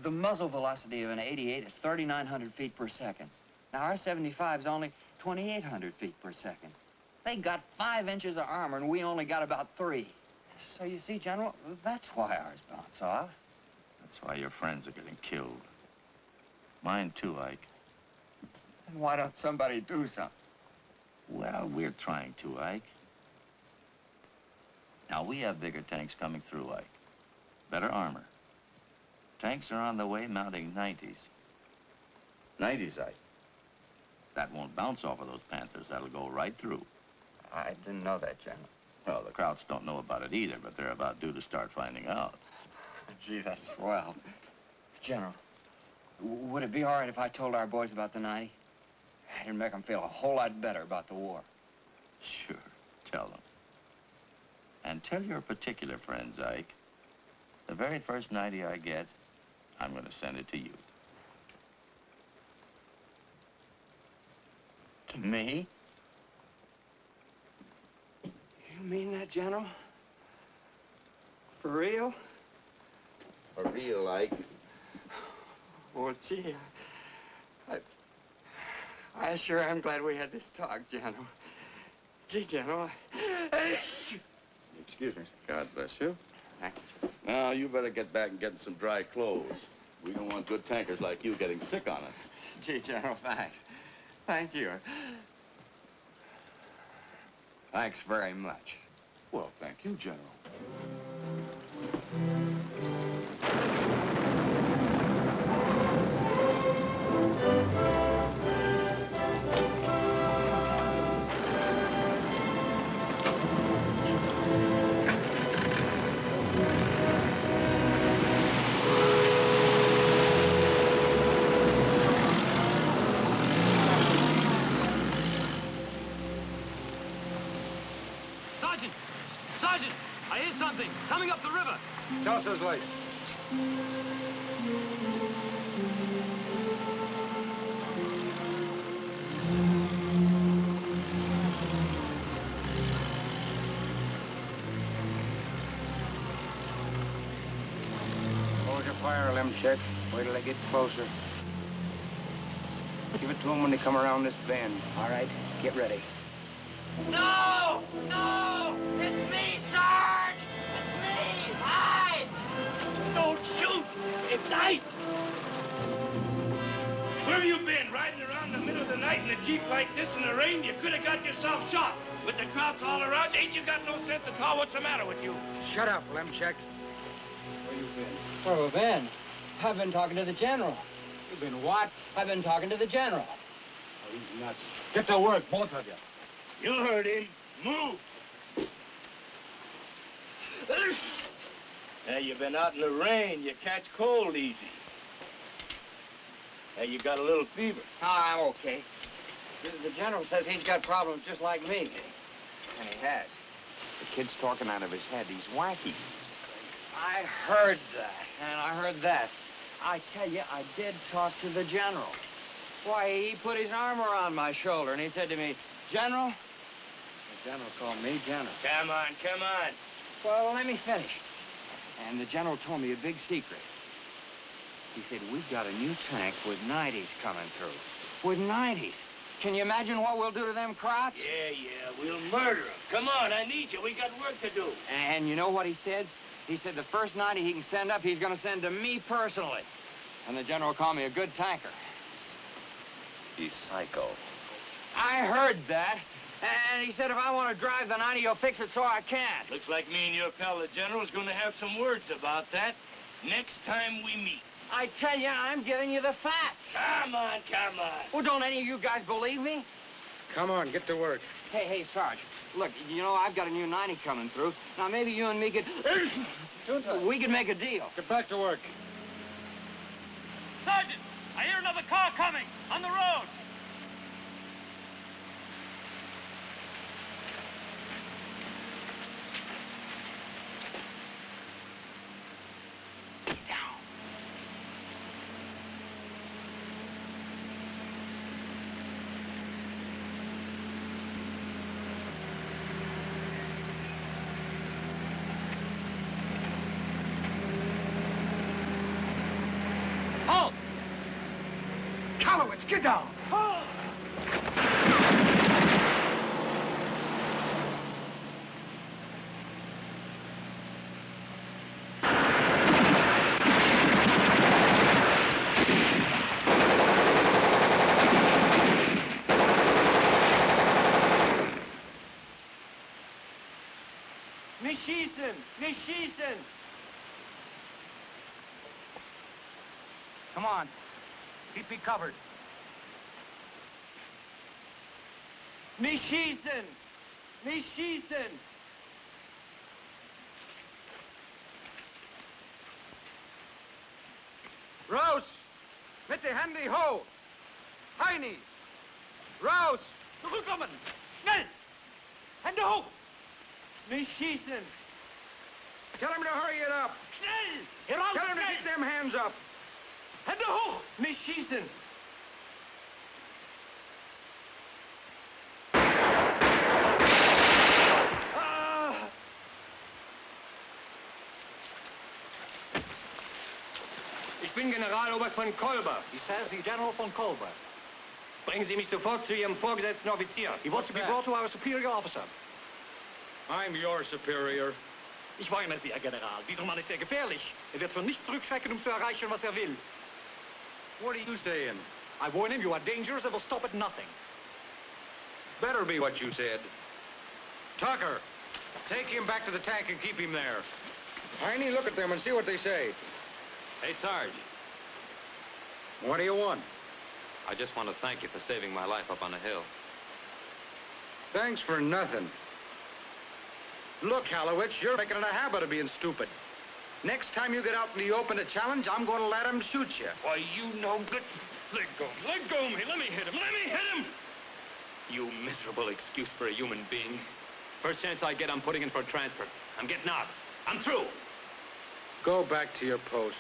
The muzzle velocity of an 88 is 3,900 feet per second. Now, our 75's only 2,800 feet per second. They got 5 inches of armor, and we only got about 3. So you see, General, that's why ours bounce off. That's why your friends are getting killed. Mine too, Ike. And why don't somebody do something? Well, we're trying to, Ike. Now, we have bigger tanks coming through, Ike. Better armor. Tanks are on the way mounting 90s. 90s, Ike. That won't bounce off of those Panthers. That'll go right through. I didn't know that, General. Well, the Krauts don't know about it either, but they're about due to start finding out. Gee, that's swell. General, would it be all right if I told our boys about the 90? It'd make them feel a whole lot better about the war. Sure, tell them. And tell your particular friends, Ike, the very first 90 I get, I'm going to send it to you. To me? You mean that, General? For real? For real, Ike. Well, gee, I sure am glad we had this talk, General. Gee, General, Excuse me. God bless you. Now, you better get back and get some dry clothes. We don't want good tankers like you getting sick on us. Gee, General, thanks. Thank you. Thanks very much. Well, thank you, General. Sergeant! I hear something coming up the river. Toss lights. Hold your fire, Lemchek. Wait till they get closer. Give it to them when they come around this bend. All right, get ready. No! No! It's me, Sarge! It's me! Hide! Don't shoot! It's Ike! Where have you been? Riding around in the middle of the night in a Jeep like this in the rain? You could have got yourself shot. With the Krauts all around you, ain't you got no sense at all? What's the matter with you? Shut up, Lemchek. Where you been? Where we been? I've been talking to the General. You been what? I've been talking to the General. Oh, he's nuts. Get to work, both of you. You heard him. Move. Hey, you've been out in the rain. You catch cold easy. Hey, you got a little fever. No, I'm okay. The General says he's got problems just like me. And he has. The kid's talking out of his head. He's wacky. I heard that, and I heard that. I tell you, I did talk to the General. Why, he put his arm around my shoulder, and he said to me, General? The General called me General. Come on, come on. Well, let me finish. And the General told me a big secret. He said, we've got a new tank with 90s coming through. With 90s. Can you imagine what we'll do to them Krauts? Yeah, we'll murder them. Come on, I need you. We got work to do. And you know what he said? He said the first 90 he can send up, he's going to send to me personally. And the General called me a good tanker. He's psycho. I heard that. And he said if I want to drive the 90, he'll fix it so I can. Looks like me and your pal, the General's going to have some words about that next time we meet. I tell you, I'm giving you the facts. Come on, come on. Well, don't any of you guys believe me? Come on, get to work. Hey, Sarge, look, you know, I've got a new 90 coming through. Now, maybe you and me could... we could make a deal. Get back to work. Sergeant, I hear another car coming on the road. Let's get down. Nicht schießen! Nicht schießen! Come on. Keep me covered. Nicht schießen! Nicht schießen! Raus! Mit die Hände hoch! Heini! Raus! Zurückkommen! Schnell! Hände hoch! Nicht schießen! Tell him to hurry it up! Schnell! Heraus! Tell him to keep them hands up! Hände hoch! Nicht schießen! Ich bin Generaloberst von Kolber. He says he's General von Kolber. Bringen Sie mich sofort zu Ihrem vorgesetzten Offizier. He wants to be brought to our superior officer. I'm your superior. Ich warne Sie, Herr General. Dieser Mann ist sehr gefährlich. Er wird von nichts zurückschrecken, um zu erreichen, was er will. What are you saying? I warn him, you are dangerous and will stop at nothing. Better be what you said. Tucker, take him back to the tank and keep him there. Heine, look at them and see what they say. Hey, Sarge. What do you want? I just want to thank you for saving my life up on the hill. Thanks for nothing. Look, Halowitz, you're making it a habit of being stupid. Next time you get out in the open to challenge, I'm going to let him shoot you. Why, you know good... Let go. Let go of me. Let me hit him. Let me hit him! You miserable excuse for a human being. First chance I get, I'm putting in for a transfer. I'm getting out. I'm through. Go back to your post.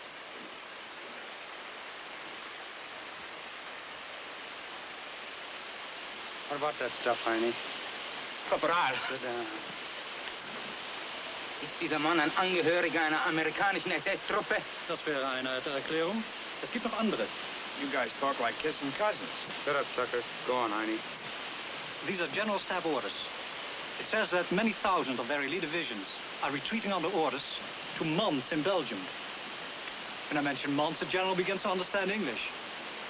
What about that stuff, Heine? Korporal. Ist dieser Mann ein Angehöriger einer amerikanischen SS-Truppe? Das wäre eine Erklärung. Es gibt noch andere. You guys talk like kissing cousins. Shut up, Tucker. Go on, Heine. These are General Staff orders. It says that many thousands of their elite divisions are retreating under orders to Mons in Belgium. When I mention Mons, the General begins to understand English.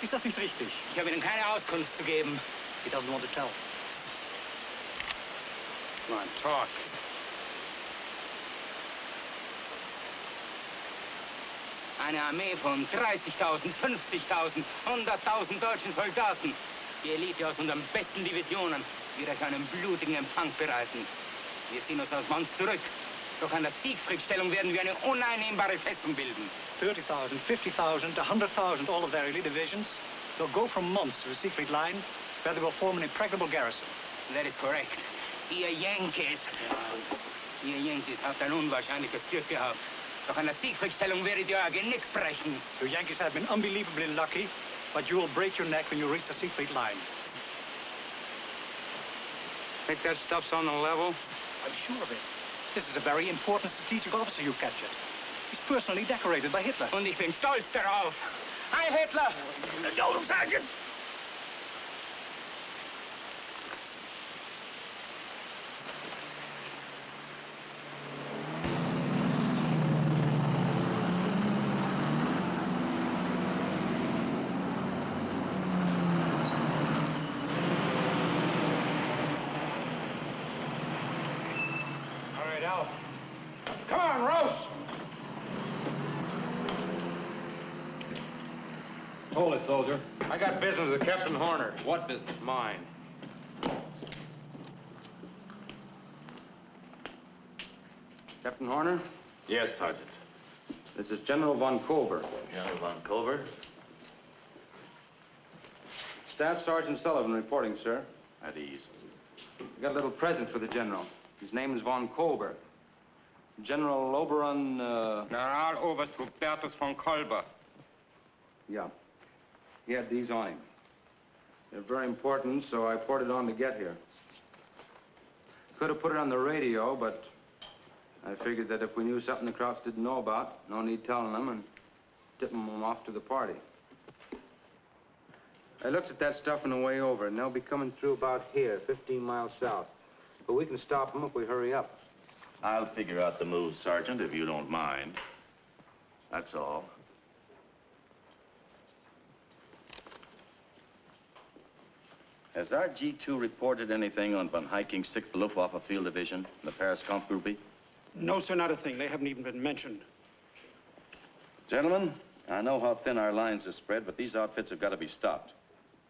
Ist das nicht richtig? Ich habe Ihnen keine Auskunft zu geben. He doesn't want to tell. Come on, talk. Eine Armee von 30.000, 50.000, 100.000 deutschen Soldaten. Die Elite aus unseren besten Divisionen wird euch einen blutigen Empfang bereiten. Wir ziehen uns aus Mons zurück. Doch an der Siegfriedstellung werden wir eine uneinnehmbare Festung bilden. 30,000, 50,000, 100,000, all of their elite divisions. They'll go from Mons to the Siegfried Line, where they will form an impregnable garrison. That is correct. Ihr Yankees. Ihr Yankees habt ein unwahrscheinliches Glück gehabt. Doch an der Siegfriedstellung werdet ihr euer Genick brechen. You Yankees have been unbelievably lucky, but you will break your neck when you reach the Siegfried Line. Think that stuff's on the level? I'm sure of it. This is a very important strategic officer you've captured. He's personally decorated by Hitler. Und ich bin stolz darauf. Heil Hitler! No, Sergeant! Come on, Rose! Hold it, soldier. I got business with Captain Horner. What business? Mine. Captain Horner? Yes, Sergeant. This is General von Kolber. General von Kolber? Staff Sergeant Sullivan reporting, sir. At ease. We got a little present for the General. His name is von Kolber. General Oberon, Generaloberst Hubertus von Kolber. Yeah. He had these on him. They're very important, so I poured it on to get here. Could have put it on the radio, but I figured that if we knew something the Krauts didn't know about, no need telling them and tipping them off to the party. I looked at that stuff on the way over, and they'll be coming through about here, 15 miles south. But we can stop them if we hurry up. I'll figure out the moves, Sergeant, if you don't mind. That's all. Has our G2 reported anything on von Heiking's 6th Luftwaffe Field Division, the Paris Kampfgruppe? No, sir, not a thing. They haven't even been mentioned. Gentlemen, I know how thin our lines are spread, but these outfits have got to be stopped.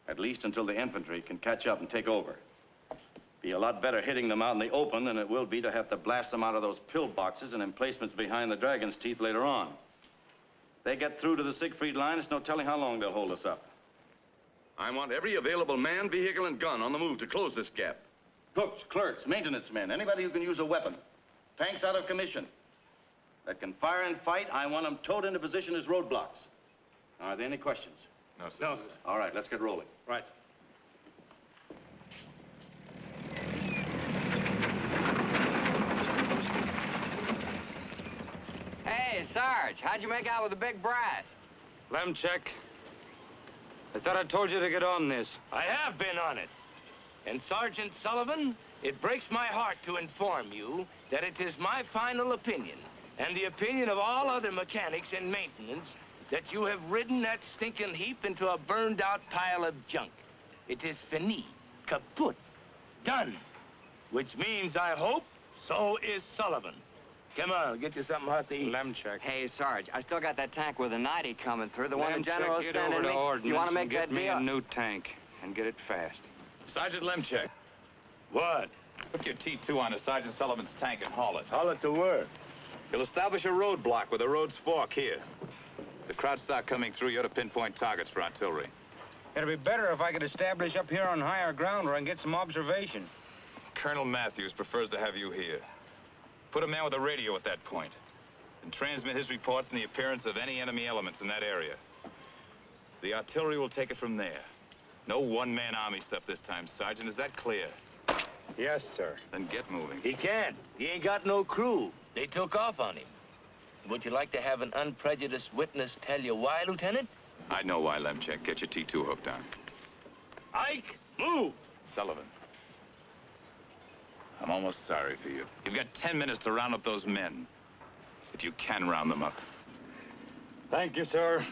At least until the infantry can catch up and take over. Be a lot better hitting them out in the open than it will be to have to blast them out of those pillboxes and emplacements behind the Dragon's Teeth later on. If they get through to the Siegfried line, it's no telling how long they'll hold us up. I want every available man, vehicle, and gun on the move to close this gap. Cooks, clerks, maintenance men, anybody who can use a weapon. Tanks out of commission. That can fire and fight, I want them towed into position as roadblocks. Are there any questions? No, sir. No, sir. All right, let's get rolling. Right. Hey, Sarge, how'd you make out with the big brass? Lemchek, I thought I told you to get on this. I have been on it. And Sergeant Sullivan, it breaks my heart to inform you that it is my final opinion, and the opinion of all other mechanics in maintenance, that you have ridden that stinking heap into a burned-out pile of junk. It is fini, kaput, done. Which means, I hope, so is Sullivan. Come on, get you something hot to eat. Lemchek. Hey, Sarge, I still got that tank with a 90 coming through, the one the General get sent over in to me. ordnance You want to make and get that me deal? a new tank, and get it fast. Sergeant Lemchek, What? put your T2 on to Sergeant Sullivan's tank and haul it. Haul it to where? You'll establish a roadblock where the roads fork here. If the crowd start coming through, you're to pinpoint targets for artillery. It'd be better if I could establish up here on higher ground where I can get some observation. Colonel Matthews prefers to have you here. Put a man with a radio at that point, and transmit his reports on the appearance of any enemy elements in that area. The artillery will take it from there. No one-man army stuff this time, Sergeant. Is that clear? Yes, sir. Then get moving. He can't. He ain't got no crew. They took off on him. Would you like to have an unprejudiced witness tell you why, Lieutenant? I know why, Lemchek. Get your T2 hooked on. Ike, move! Sullivan. I'm almost sorry for you. You've got 10 minutes to round up those men. If you can round them up. Thank you, sir.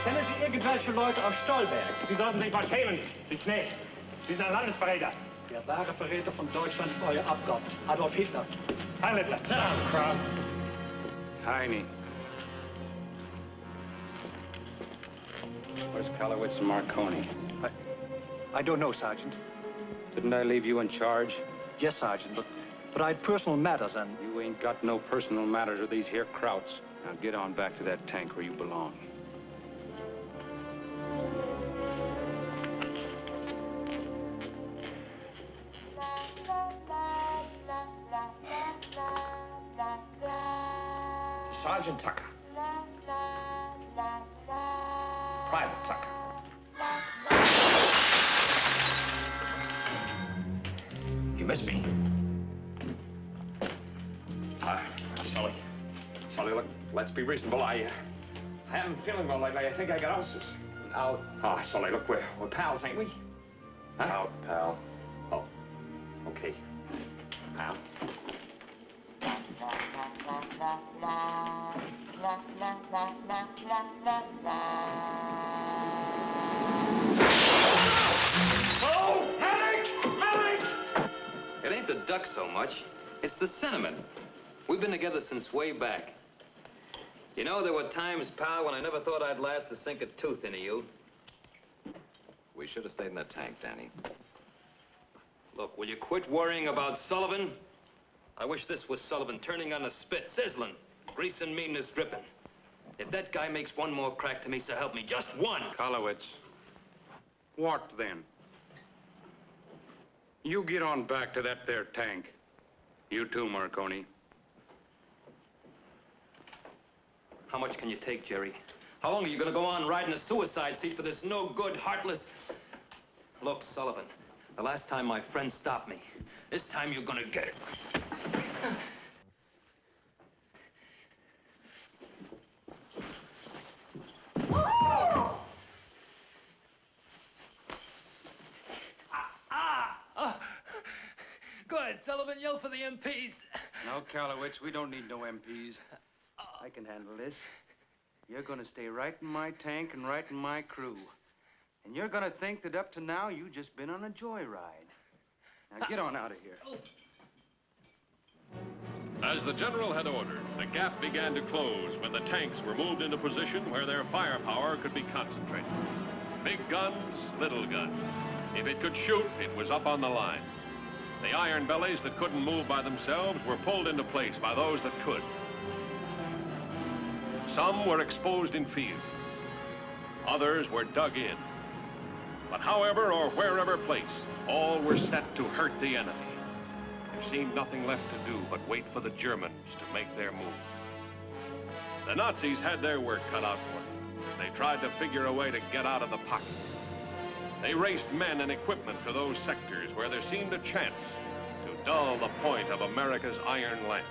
Kennen Sie irgendwelche Leute aus Stolberg? Sie sollten sich mal schämen, Sie Knecht. Sie sind ein Landesverräter. Der wahre Verräter von Deutschland ist euer Abgott, Adolf Hitler. Heil Hitler. Heine. Where's Kalowitz and Marconi? I don't know, Sergeant. Didn't I leave you in charge? Yes, Sergeant, but I had personal matters and... You ain't got no personal matters with these here krauts. Now get on back to that tank where you belong. Sergeant Tucker. Private Tucker. You missed me. Sully. Sully, look, let's be reasonable. I haven't been feeling well lately. I think I got ulcers. Now, Sully, look, we're pals, ain't we? Huh? Out, pal. Oh, okay. Pal. Oh, medic! Medic! It ain't the duck so much. It's the sentiment. We've been together since way back. You know, there were times, pal, when I never thought I'd last to sink a tooth into you. We should have stayed in that tank, Danny. Look, will you quit worrying about Sullivan? I wish this was Sullivan turning on the spit, sizzling, grease and meanness dripping. If that guy makes one more crack to me, so help me, just one. Kalowitz. What then? You get on back to that there tank. You too, Marconi. How much can you take, Jerry? How long are you gonna go on riding a suicide seat for this no-good, heartless... Look, Sullivan, the last time my friend stopped me, this time you're gonna get it. Go ahead, Sullivan, yell for the MPs. No, Kalowitz, we don't need no MPs. I can handle this. You're gonna stay right in my tank and right in my crew. And you're gonna think that up to now, you just been on a joyride. Now get on out of here. As the general had ordered, the gap began to close when the tanks were moved into position where their firepower could be concentrated. Big guns, little guns. If it could shoot, it was up on the line. The iron bellies that couldn't move by themselves were pulled into place by those that could. Some were exposed in fields. Others were dug in. But however or wherever placed, all were set to hurt the enemy. There seemed nothing left to do but wait for the Germans to make their move. The Nazis had their work cut out for them as they tried to figure a way to get out of the pocket. They raced men and equipment to those sectors where there seemed a chance to dull the point of America's iron lance.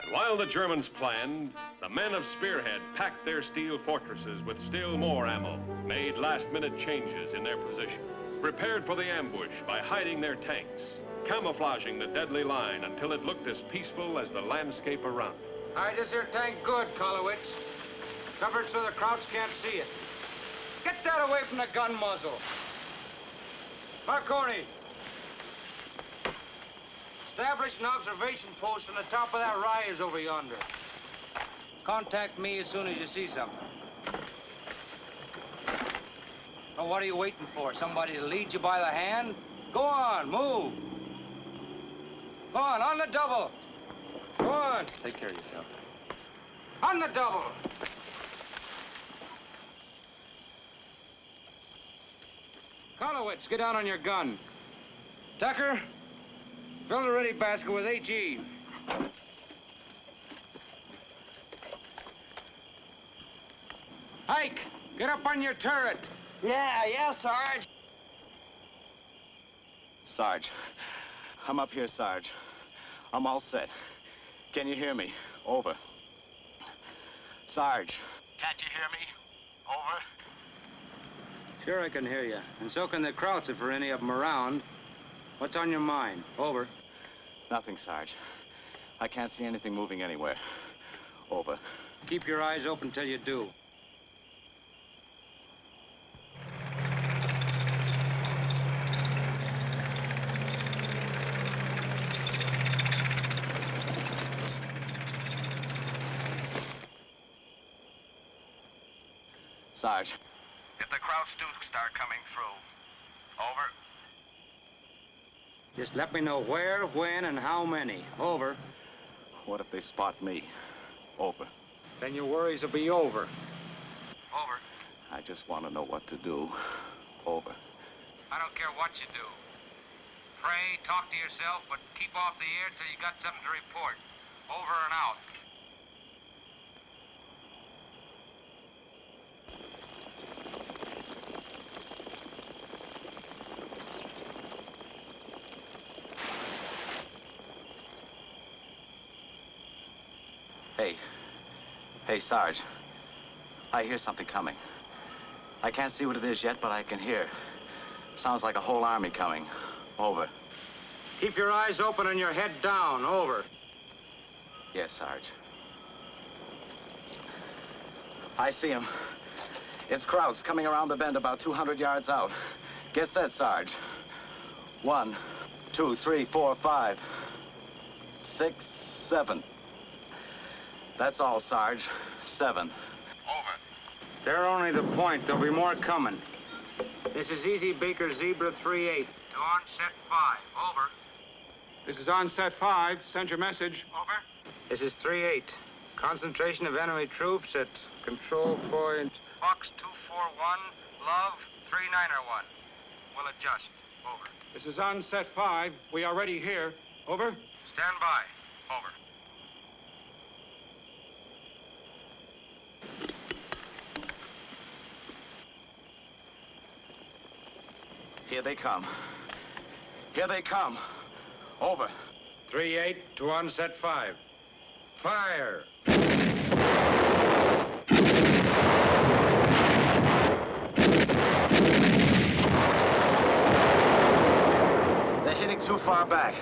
And while the Germans planned, the men of Spearhead packed their steel fortresses with still more ammo, made last-minute changes in their positions, prepared for the ambush by hiding their tanks, camouflaging the deadly line until it looked as peaceful as the landscape around it. Hide this here tank good, Kalowitz. Cover it so the Krauts can't see it. Get that away from the gun muzzle. Marconi. Establish an observation post on the top of that rise over yonder. Contact me as soon as you see something. Now, what are you waiting for? Somebody to lead you by the hand? Go on, move. Go on the double. Go on. Take care of yourself. On the double. Kalowitz, get down on your gun. Tucker, fill the ready basket with HE. Ike, get up on your turret. Yeah, Sarge. Sarge, I'm up here, Sarge. I'm all set. Can you hear me? Over. Sarge. Can't you hear me? Over. Sure, I can hear you. And so can the Krauts if there are any of them around. What's on your mind? Over. Nothing, Sarge. I can't see anything moving anywhere. Over. Keep your eyes open till you do. Sarge. If the Krauts do start coming through, over. Just let me know where, when, and how many. Over. What if they spot me? Over. Then your worries will be over. Over. I just want to know what to do. Over. I don't care what you do. Pray, talk to yourself, but keep off the air till you got something to report. Over and out. Hey, Sarge. I hear something coming. I can't see what it is yet, but I can hear. Sounds like a whole army coming. Over. Keep your eyes open and your head down. Over. Yes, Sarge. I see him. It's Krauts coming around the bend about 200 yards out. Get set, Sarge. 1, 2, 3, 4, 5, 6, 7. That's all, Sarge. 7. Over. They're only the point. There'll be more coming. This is Easy Baker Zebra 3-8. To onset 5. Over. This is onset 5. Send your message. Over. This is 3-8. Concentration of enemy troops at control point. Fox 241, Love 3901. We'll adjust. Over. This is onset 5. We are ready here. Over. Stand by. Over. Here they come. Here they come. Over. 3-8 to onset 5. Fire! They're hitting too far back.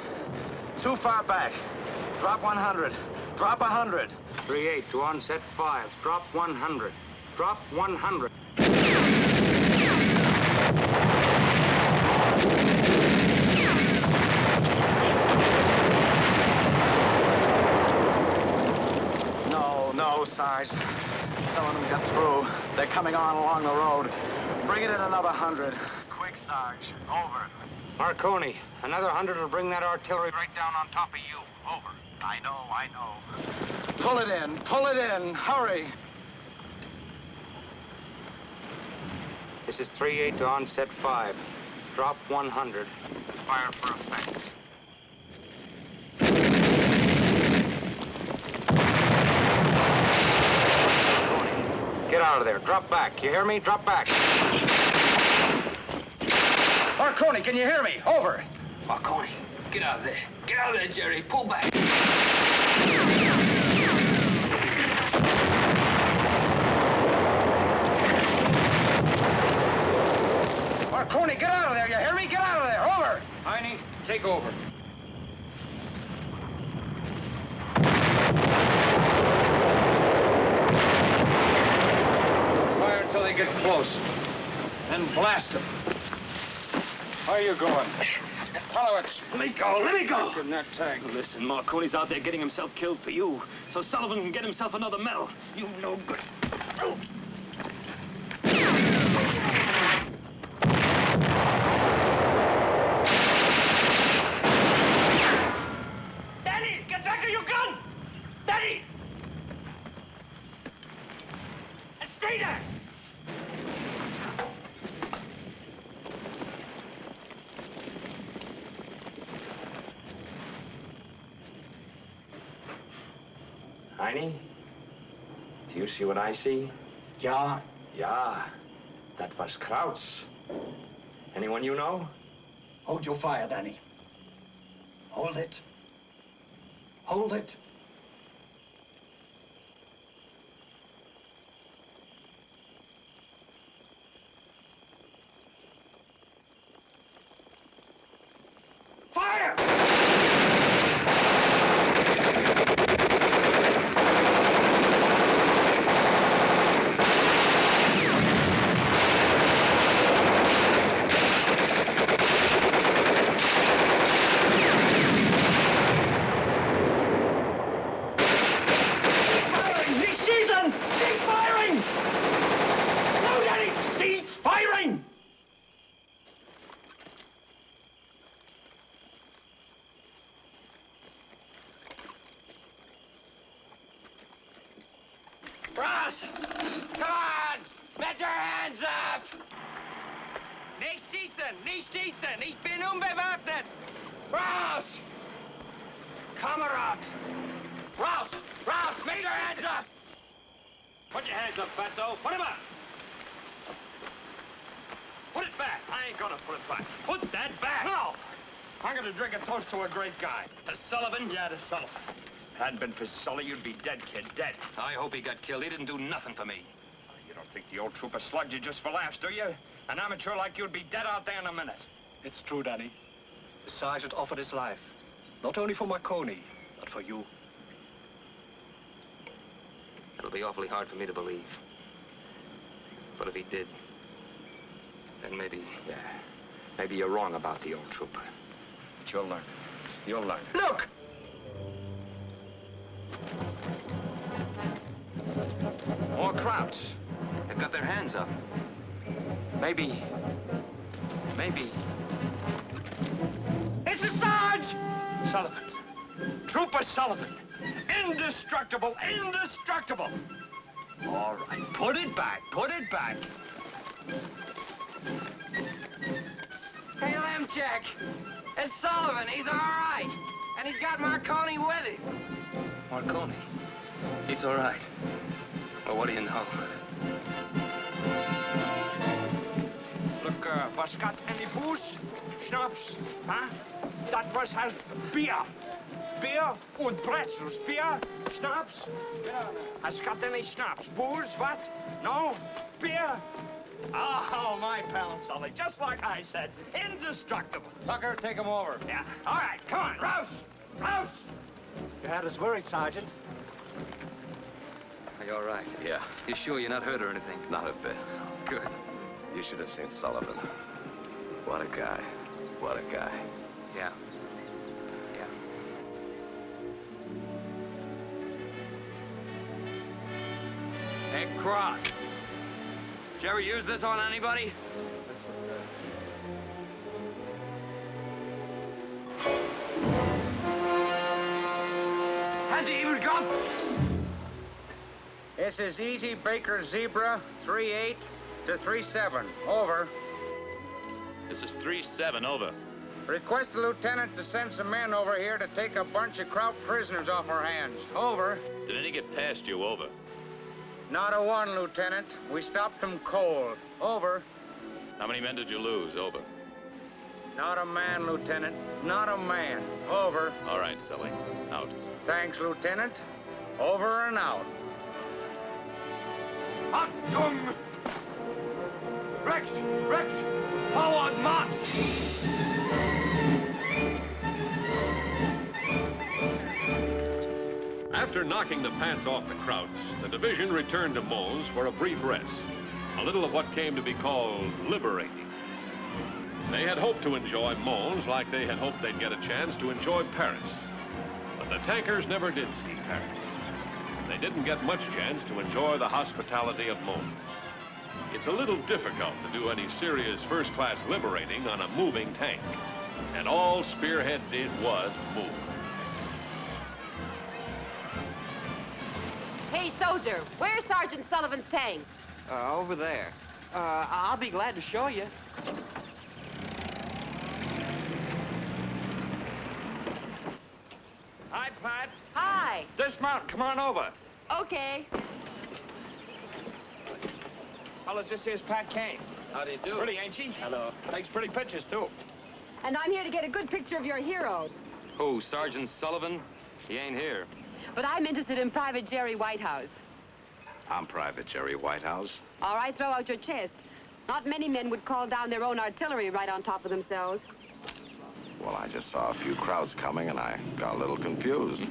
Too far back. Drop 100. Drop 100. 3-8 to onset 5. Drop 100. Drop 100. No, Sarge. Some of them got through. They're coming on along the road. Bring it in another 100. Quick, Sarge. Over. Marconi, another 100 will bring that artillery right down on top of you. Over. I know. Pull it in. Pull it in. Hurry. This is 3-8 to onset 5. Drop 100. Fire for effect. Get out of there. Drop back. You hear me? Drop back. Marconi, can you hear me? Over. Marconi, get out of there. Get out of there, Jerry. Pull back. Marconi, get out of there. You hear me? Get out of there. Over. Heine, take over. Fire until they get close. Then blast them. Where are you going? Follow it. Let me go. Let me go. Get in that tag. Listen, Marconi's out there getting himself killed for you, so Sullivan can get himself another medal. You no good. Danny, get back to your gun! Danny! Stay there! Heine, do you see what I see? Ja. Yeah, that was Krauts. Anyone you know? Hold your fire, Danny. Hold it. Hold it. Fire! Ross! Come on! Met your hands up! Nicht schießen! Nicht schießen! Ich bin unbewaffnet! Ross! Kamerad! Ross! Ross! Met your hands up! Put your hands up, Fatso. Put him up! Put it back. I ain't gonna put it back. Put that back! No! I'm gonna drink a toast to a great guy. To Sullivan? Yeah, to Sullivan. If it hadn't been for Sully, you'd be dead, kid, dead. I hope he got killed. He didn't do nothing for me. You don't think the old trooper slugged you just for laughs, do you? An amateur like you'd be dead out there in a minute. It's true, Danny. The sergeant offered his life. Not only for Marconi, but for you. It'll be awfully hard for me to believe. But if he did, then maybe... Yeah, maybe you're wrong about the old trooper. But you'll learn. You'll learn. Look! More Krauts. They've got their hands up. Maybe... It's a Sarge! Sullivan. Trooper Sullivan. Indestructible, indestructible. All right, put it back, put it back. Hey, Lemcheck. It's Sullivan. He's all right. And he's got Marconi with him. Marconi? He's all right. Well, what do you know? Look, was got any booze? Schnapps? Huh? That was half beer. Beer und pretzels. Beer, schnapps? Has got any schnapps? Booze, what? No? Beer? Oh, my pal Sully, just like I said, indestructible. Tucker, take him over. Yeah. All right, come on, Rouse! Rouse! You had us worried, Sergeant. Are you all right? Yeah. You sure you're not hurt or anything? Not a bit. Good. You should have seen Sullivan. What a guy. What a guy. Yeah. Yeah. Hey, Cross. Did you ever use this on anybody? Had to even go. This is Easy Baker Zebra 38 to 37. Over. This is 3-7, over. Request the lieutenant to send some men over here to take a bunch of Kraut prisoners off our hands. Over. Did any get past you, over? Not a one, Lieutenant. We stopped them cold. Over. How many men did you lose, over? Not a man, Lieutenant. Not a man. Over. All right, Sully. Out. Thanks, Lieutenant. Over and out. Achtung! Rex! Rex! Forward march! After knocking the pants off the Krauts, the division returned to Mons for a brief rest. A little of what came to be called liberating. They had hoped to enjoy Mons like they had hoped they'd get a chance to enjoy Paris. But the tankers never did see Paris. They didn't get much chance to enjoy the hospitality of Mons. It's a little difficult to do any serious first-class liberating on a moving tank. And all Spearhead did was move. Hey, soldier, where's Sergeant Sullivan's tank? Over there. I'll be glad to show you. Hi, Pat. Hi. Dismount. Come on over. Okay. Fellas, this here's Pat Kane. How do you do? Pretty, ain't she? Hello. Takes pretty pictures, too. And I'm here to get a good picture of your hero. Who, Sergeant Sullivan? He ain't here. But I'm interested in Private Jerry Whitehouse. I'm Private Jerry Whitehouse. All right, throw out your chest. Not many men would call down their own artillery right on top of themselves. Well, I just saw a few Krauts coming, and I got a little confused.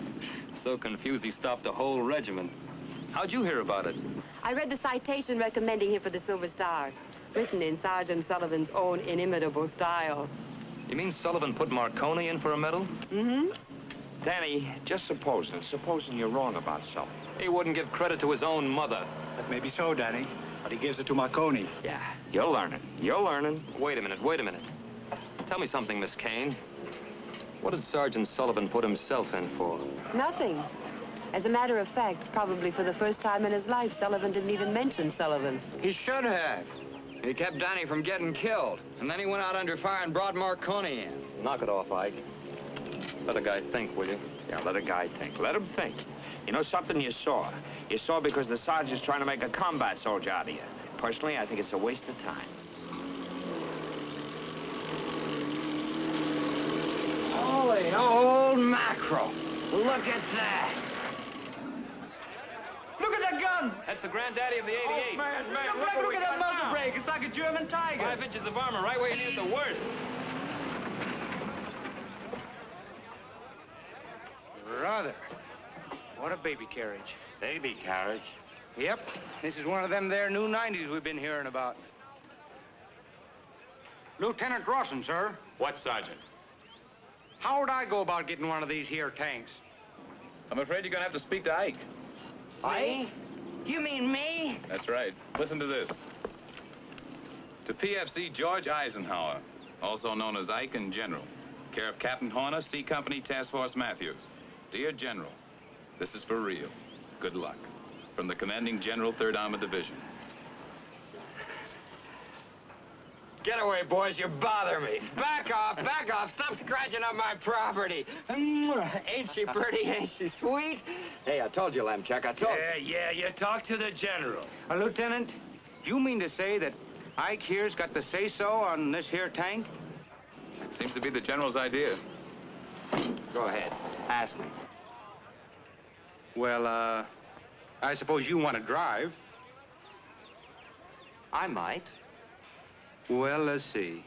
So confused he stopped a whole regiment. How'd you hear about it? I read the citation recommending him for the Silver Star, written in Sergeant Sullivan's own inimitable style. You mean Sullivan put Marconi in for a medal? Mm-hmm. Danny, just supposing you're wrong about Sully. He wouldn't give credit to his own mother. That may be so, Danny, but he gives it to Marconi. Yeah, you're learning. You're learning. Wait a minute, wait a minute. Tell me something, Miss Kane. What did Sergeant Sullivan put himself in for? Nothing. As a matter of fact, probably for the first time in his life, Sullivan didn't even mention Sullivan. He should have. He kept Danny from getting killed. And then he went out under fire and brought Marconi in. Knock it off, Ike. Let a guy think, will you? Yeah, let a guy think. Let him think. You know something you saw? You saw because the sergeant's trying to make a combat soldier out of you. Personally, I think it's a waste of time. Holy old mackerel. Look at that. Look at that gun. That's the granddaddy of the 88. Oh, man, Look at that muzzle brake. It's like a German tiger. 5 inches of armor, right where you need it the worst. Brother, what a baby carriage. Baby carriage? Yep, this is one of them there new 90s we've been hearing about. Lieutenant Rawson, sir. What, Sergeant? How would I go about getting one of these here tanks? I'm afraid you're gonna have to speak to Ike. Me? You mean me? That's right. Listen to this. To PFC George Eisenhower, also known as Ike in General. Care of Captain Horner, C Company, Task Force Matthews. Dear General, this is for real. Good luck. From the Commanding General, 3rd Armored Division. Get away, boys. You bother me. Back off, back off. Stop scratching up my property. Ain't she pretty? Ain't she sweet? Hey, I told you, Lemchek. I told you. Yeah, you talk to the general. Lieutenant, you mean to say that Ike here's got the say-so on this here tank? Seems to be the general's idea. Go ahead. Ask me. Well, I suppose you want to drive. I might. Well, let's see.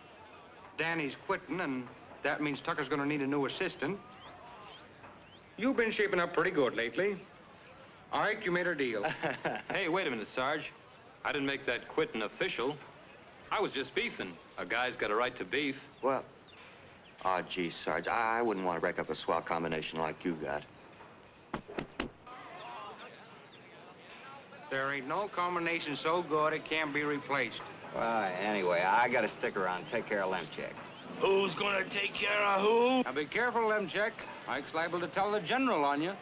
Danny's quitting, and that means Tucker's gonna need a new assistant. You've been shaping up pretty good lately. Ike, you made our deal. Hey, wait a minute, Sarge. I didn't make that quitting official. I was just beefing. A guy's got a right to beef. Well, oh, gee, Sarge, I wouldn't want to break up a swell combination like you got. There ain't no combination so good it can't be replaced. Well, anyway, I got to stick around and take care of Lemchek. Who's gonna take care of who? Now, be careful, Lemchek. Ike's liable to tell the general on you.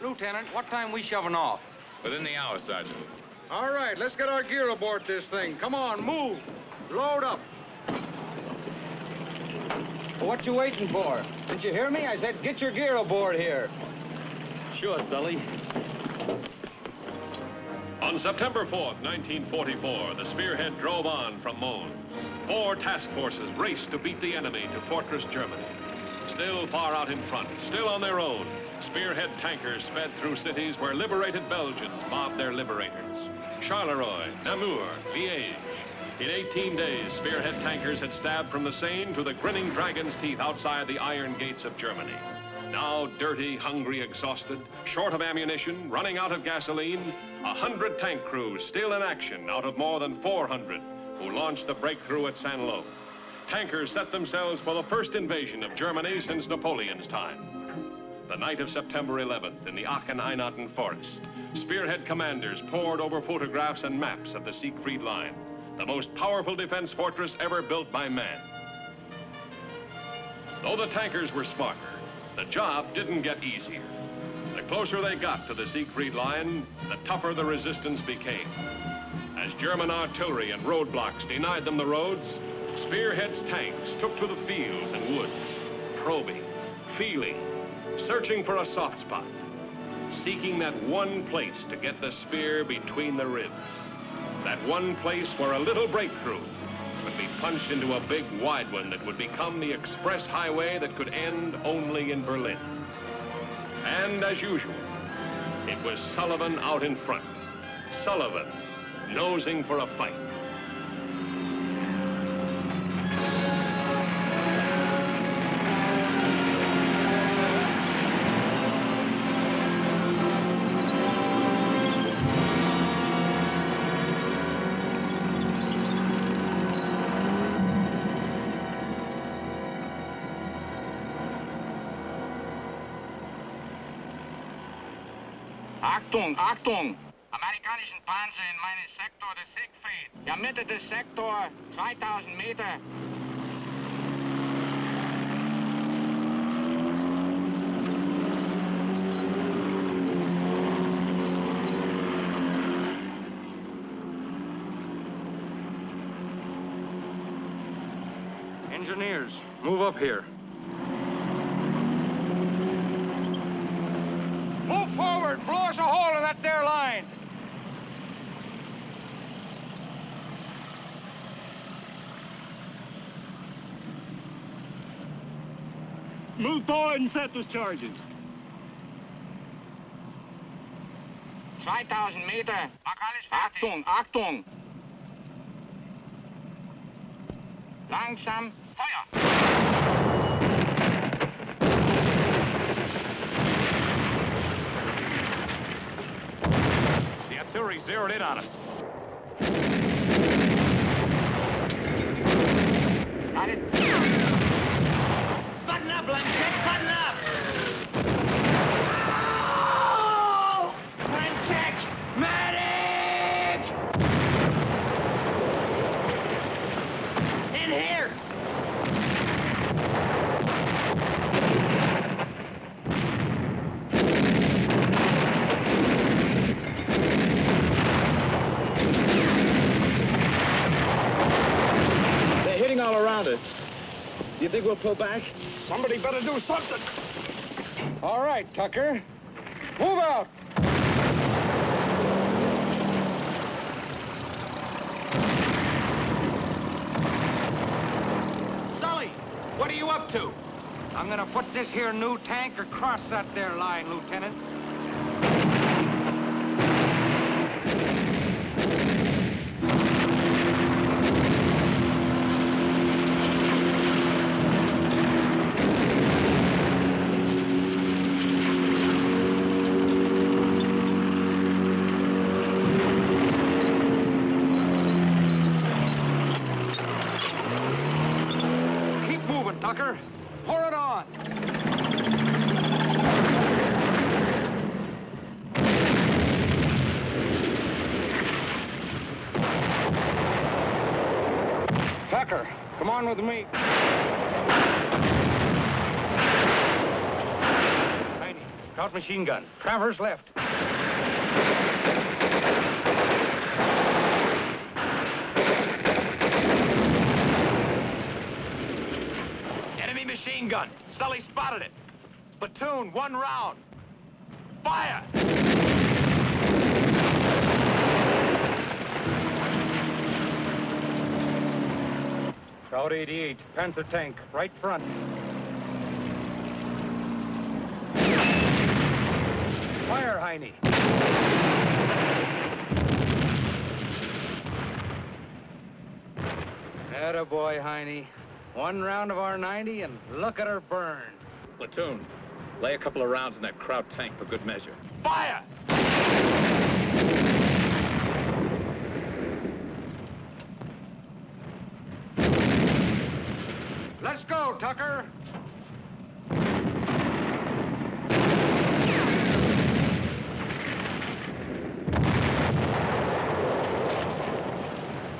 Lieutenant, what time we shoving off? Within the hour, Sergeant. All right, let's get our gear aboard this thing. Come on, move. Load up. What you waiting for? Did you hear me? I said get your gear aboard here. Sure, Sully. On September 4th, 1944, the Spearhead drove on from Mons. 4 task forces raced to beat the enemy to Fortress Germany. Still far out in front, still on their own, Spearhead tankers sped through cities where liberated Belgians mobbed their liberators. Charleroi, Namur, Liège. In 18 days, Spearhead tankers had stabbed from the Seine to the grinning dragon's teeth outside the iron gates of Germany. Now dirty, hungry, exhausted, short of ammunition, running out of gasoline, 100 tank crews still in action out of more than 400 who launched the breakthrough at Saint-Lô. Tankers set themselves for the first invasion of Germany since Napoleon's time. The night of September 11th in the Aachen-Einauten forest, Spearhead commanders pored over photographs and maps of the Siegfried Line, the most powerful defense fortress ever built by man. Though the tankers were smarter, the job didn't get easier. The closer they got to the Siegfried Line, the tougher the resistance became. As German artillery and roadblocks denied them the roads, Spearhead's tanks took to the fields and woods, probing, feeling, searching for a soft spot, seeking that one place to get the spear between the ribs. That one place where a little breakthrough would be punched into a big wide one that would become the express highway that could end only in Berlin. And as usual, it was Sullivan out in front. Sullivan, nosing for a fight. Achtung, Achtung! Amerikanischen Panzer in meinen Sektor des Siegfried. Ja, Mitte des Sektor, 2000 Meter. Engineers, move up here. Move forward! Blow us a hole in that there line! Move forward and set those charges. 2000 Meter. Achtung, Achtung! Langsam, Feuer! The artillery zeroed in on us. Got it. Button up, Lemchek, button up! Oh! Lemchek! Medic! In here! think we'll pull back? Somebody better do something. All right, Tucker. Move out. Sully, what are you up to? I'm gonna put this here new tank across that there line, Lieutenant. Keep moving, Tucker. Pour it on. Tucker, come on with me. Heine, scout machine gun. Travers left. Enemy machine gun. Sully spotted it. Platoon, 1 round. Fire! Scout 88, Panther tank, right front. Fire, Heine. Attaboy, Heine. 1 round of our 90 and look at her burn. Platoon, lay a couple of rounds in that Kraut tank for good measure. Fire! Let's go, Tucker.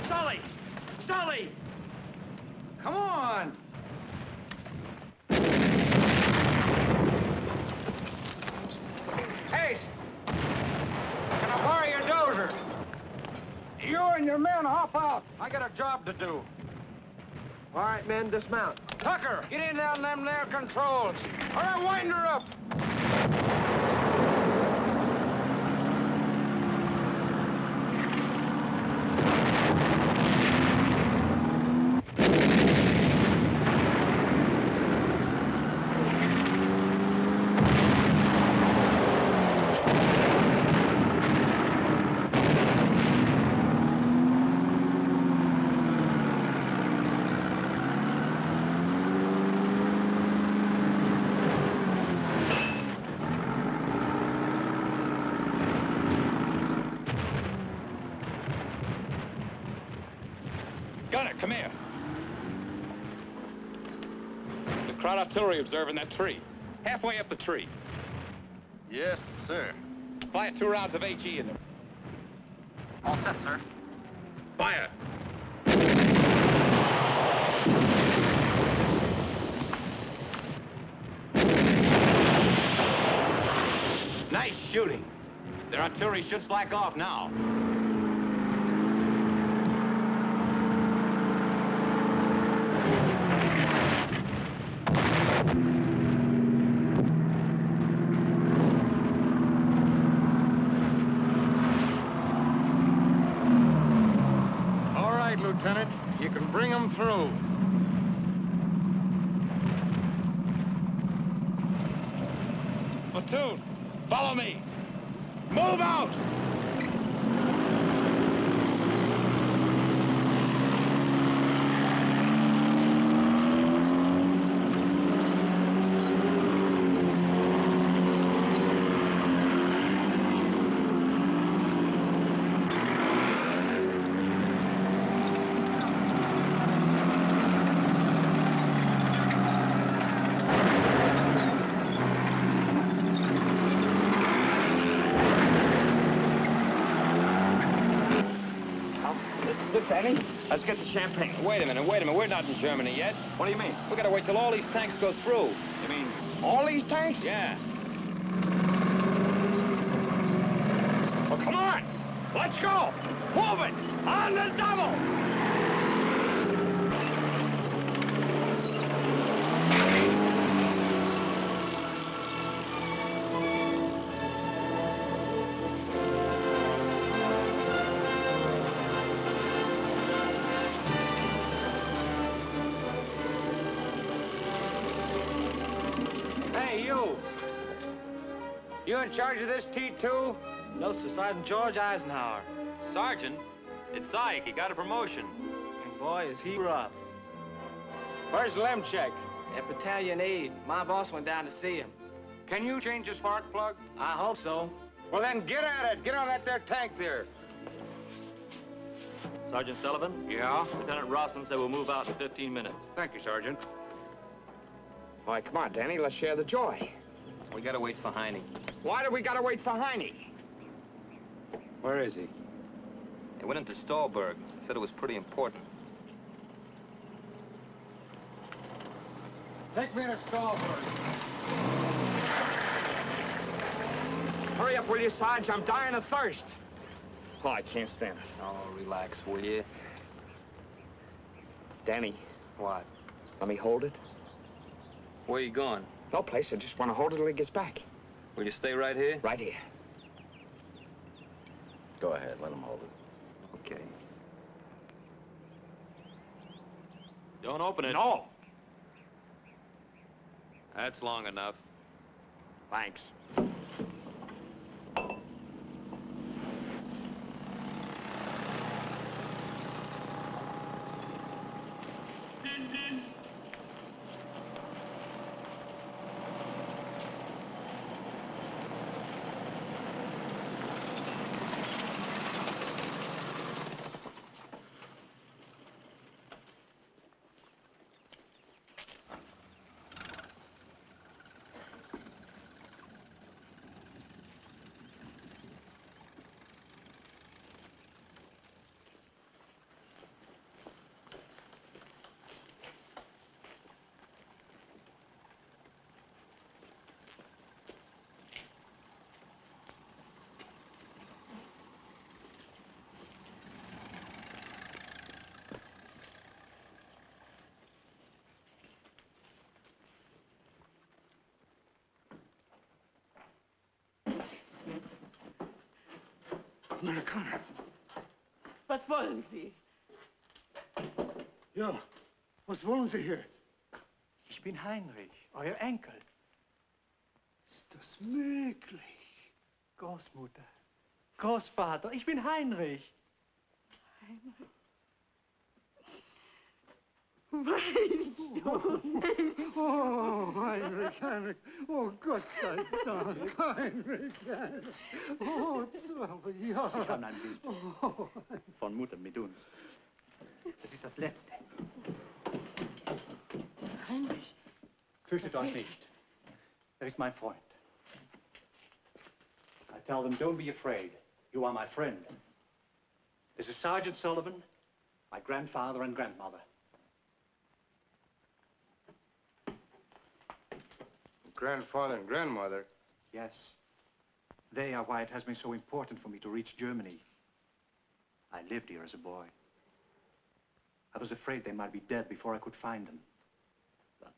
Sully! Sully! Come on. Hey, can I borrow your dozer? You and your men hop out. I got a job to do. All right, men, dismount. Tucker, get in down them there controls. Or I'll wind her up. Gunner, come here. There's a Kraut artillery observer in that tree. Halfway up the tree. Yes, sir. Fire 2 rounds of HE in them. All set, sir. Fire! Nice shooting. Their artillery should slack off now. All right, Lieutenant. You can bring them through. Platoon, follow me. Move out! Danny. Let's get the champagne. Wait a minute, we're not in Germany yet. What do you mean? We gotta wait till all these tanks go through. You mean all these tanks? Yeah. Well, come on. Let's go. Move it. On the double. You in charge of this T2? No, sir. Sergeant George Eisenhower. Sergeant? It's Ike. He got a promotion. And boy, is he rough. Where's Lemchek? At Battalion 8. My boss went down to see him. Can you change a spark plug? I hope so. Well, then get at it. Get on that there tank there. Sergeant Sullivan? Yeah? Lieutenant Rosson said we'll move out in 15 minutes. Thank you, Sergeant. All right, come on, Danny. Let's share the joy. We gotta wait for Heine. Why do we gotta wait for Heine? Where is he? He went into Stolberg. Said it was pretty important. Take me to Stolberg. Hurry up, will you, Sarge? I'm dying of thirst. Oh, I can't stand it. Oh, relax, will you? Danny. What? Let me hold it? Where you going? No place. I just want to hold it till he gets back. Will you stay right here? Right here. Go ahead, let him hold it. Okay. Don't open it. No. That's long enough. Thanks. Amerikaner. Was wollen Sie? Ja, was wollen Sie hier? Ich bin Heinrich, euer Enkel. Ist das möglich? Großmutter, Großvater, ich bin Heinrich. Heinrich. Oh, Heinrich, Heinrich. Oh, Gott sei Dank. Heinrich, Heinrich. Oh, 12 Jahre. Ich habe ein Bild von Mutter mit uns. Das ist das Letzte. Heinrich. Fürchtet euch nicht. Er ist mein Freund. I tell them, don't be afraid. You are my friend. This is Sergeant Sullivan, my grandfather and grandmother. Grandfather and grandmother? Yes. They are why it has been so important for me to reach Germany. I lived here as a boy. I was afraid they might be dead before I could find them. But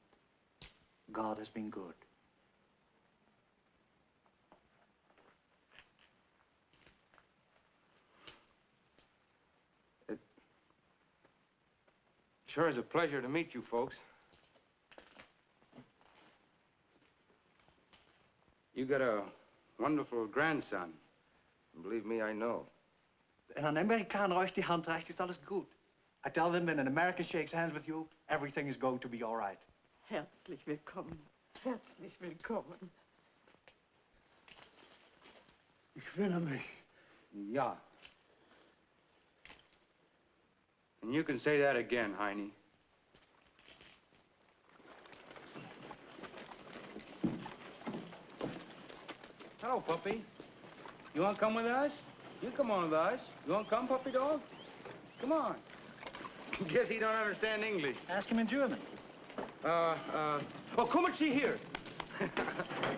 God has been good. It sure is a pleasure to meet you folks. You got a wonderful grandson. Believe me, I know. En een Amerikaner euch die Hand reicht, ist alles gut. I tell them when an American shakes hands with you, everything is going to be all right. Herzlich willkommen. Herzlich willkommen. Ich will mich. Ja. And you can say that again, Heine. Hello, puppy. You want to come with us? You come on with us. You want to come, puppy dog? Come on. Guess he don't understand English. Ask him in German. Oh, come and see here.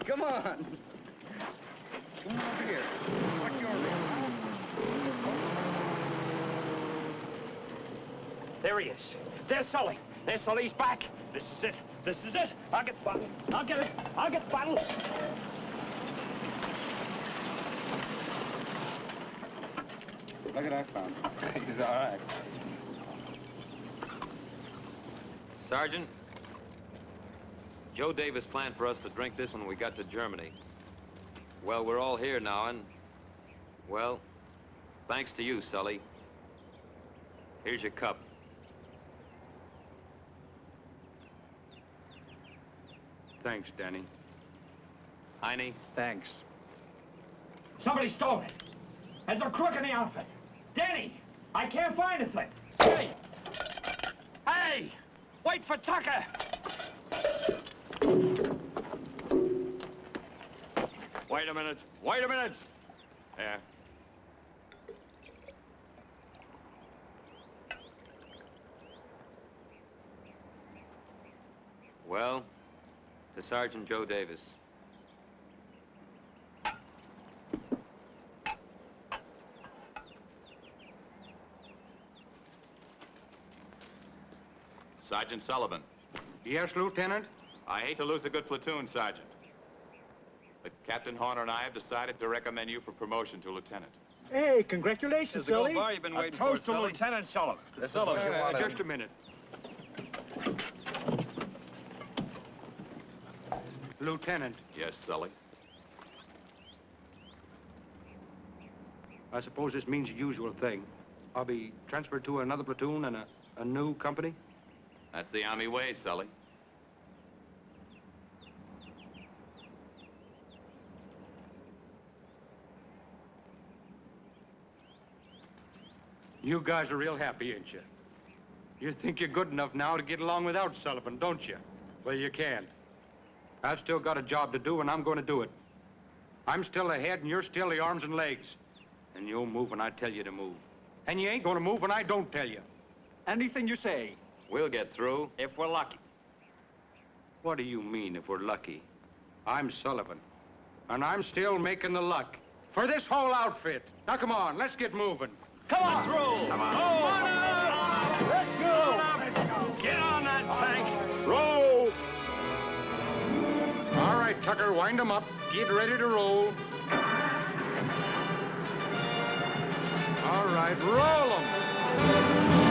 Come on. Come on over here. What's your name? There he is. There's Sully. There's Sully. He's back. This is it. This is it. I'll get fun. I'll get it. I'll get fun. Look at that fountain. He's all right. Sergeant, Joe Davis planned for us to drink this when we got to Germany. Well, we're all here now, and, well, thanks to you, Sully. Here's your cup. Thanks, Danny. Heine? Thanks. Somebody stole it. There's a crook in the outfit. Danny, I can't find a thing. Hey! Hey! Wait for Tucker! Wait a minute. Wait a minute. Yeah. Well, to Sergeant Joe Davis. Sergeant Sullivan. Yes, Lieutenant? I hate to lose a good platoon, Sergeant. But Captain Horner and I have decided to recommend you for promotion to lieutenant. Hey, congratulations, There's a Sully. gold bar you've been waiting toast for, to Sully. Lieutenant Sullivan. Just a minute. Lieutenant. Yes, Sully. I suppose this means the usual thing. I'll be transferred to another platoon and a new company? That's the Army way, Sully. You guys are real happy, ain't you? You think you're good enough now to get along without Sullivan, don't you? Well, you can't. I've still got a job to do, and I'm going to do it. I'm still the head, and you're still the arms and legs. And you'll move when I tell you to move. And you ain't going to move when I don't tell you. Anything you say. We'll get through if we're lucky. What do you mean, if we're lucky? I'm Sullivan, and I'm still making the luck for this whole outfit. Now, come on, let's get moving. Come on. Let's roll. Come on. Let's go. Get on that tank. Roll! All right, Tucker, wind them up. Get ready to roll. All right, roll them.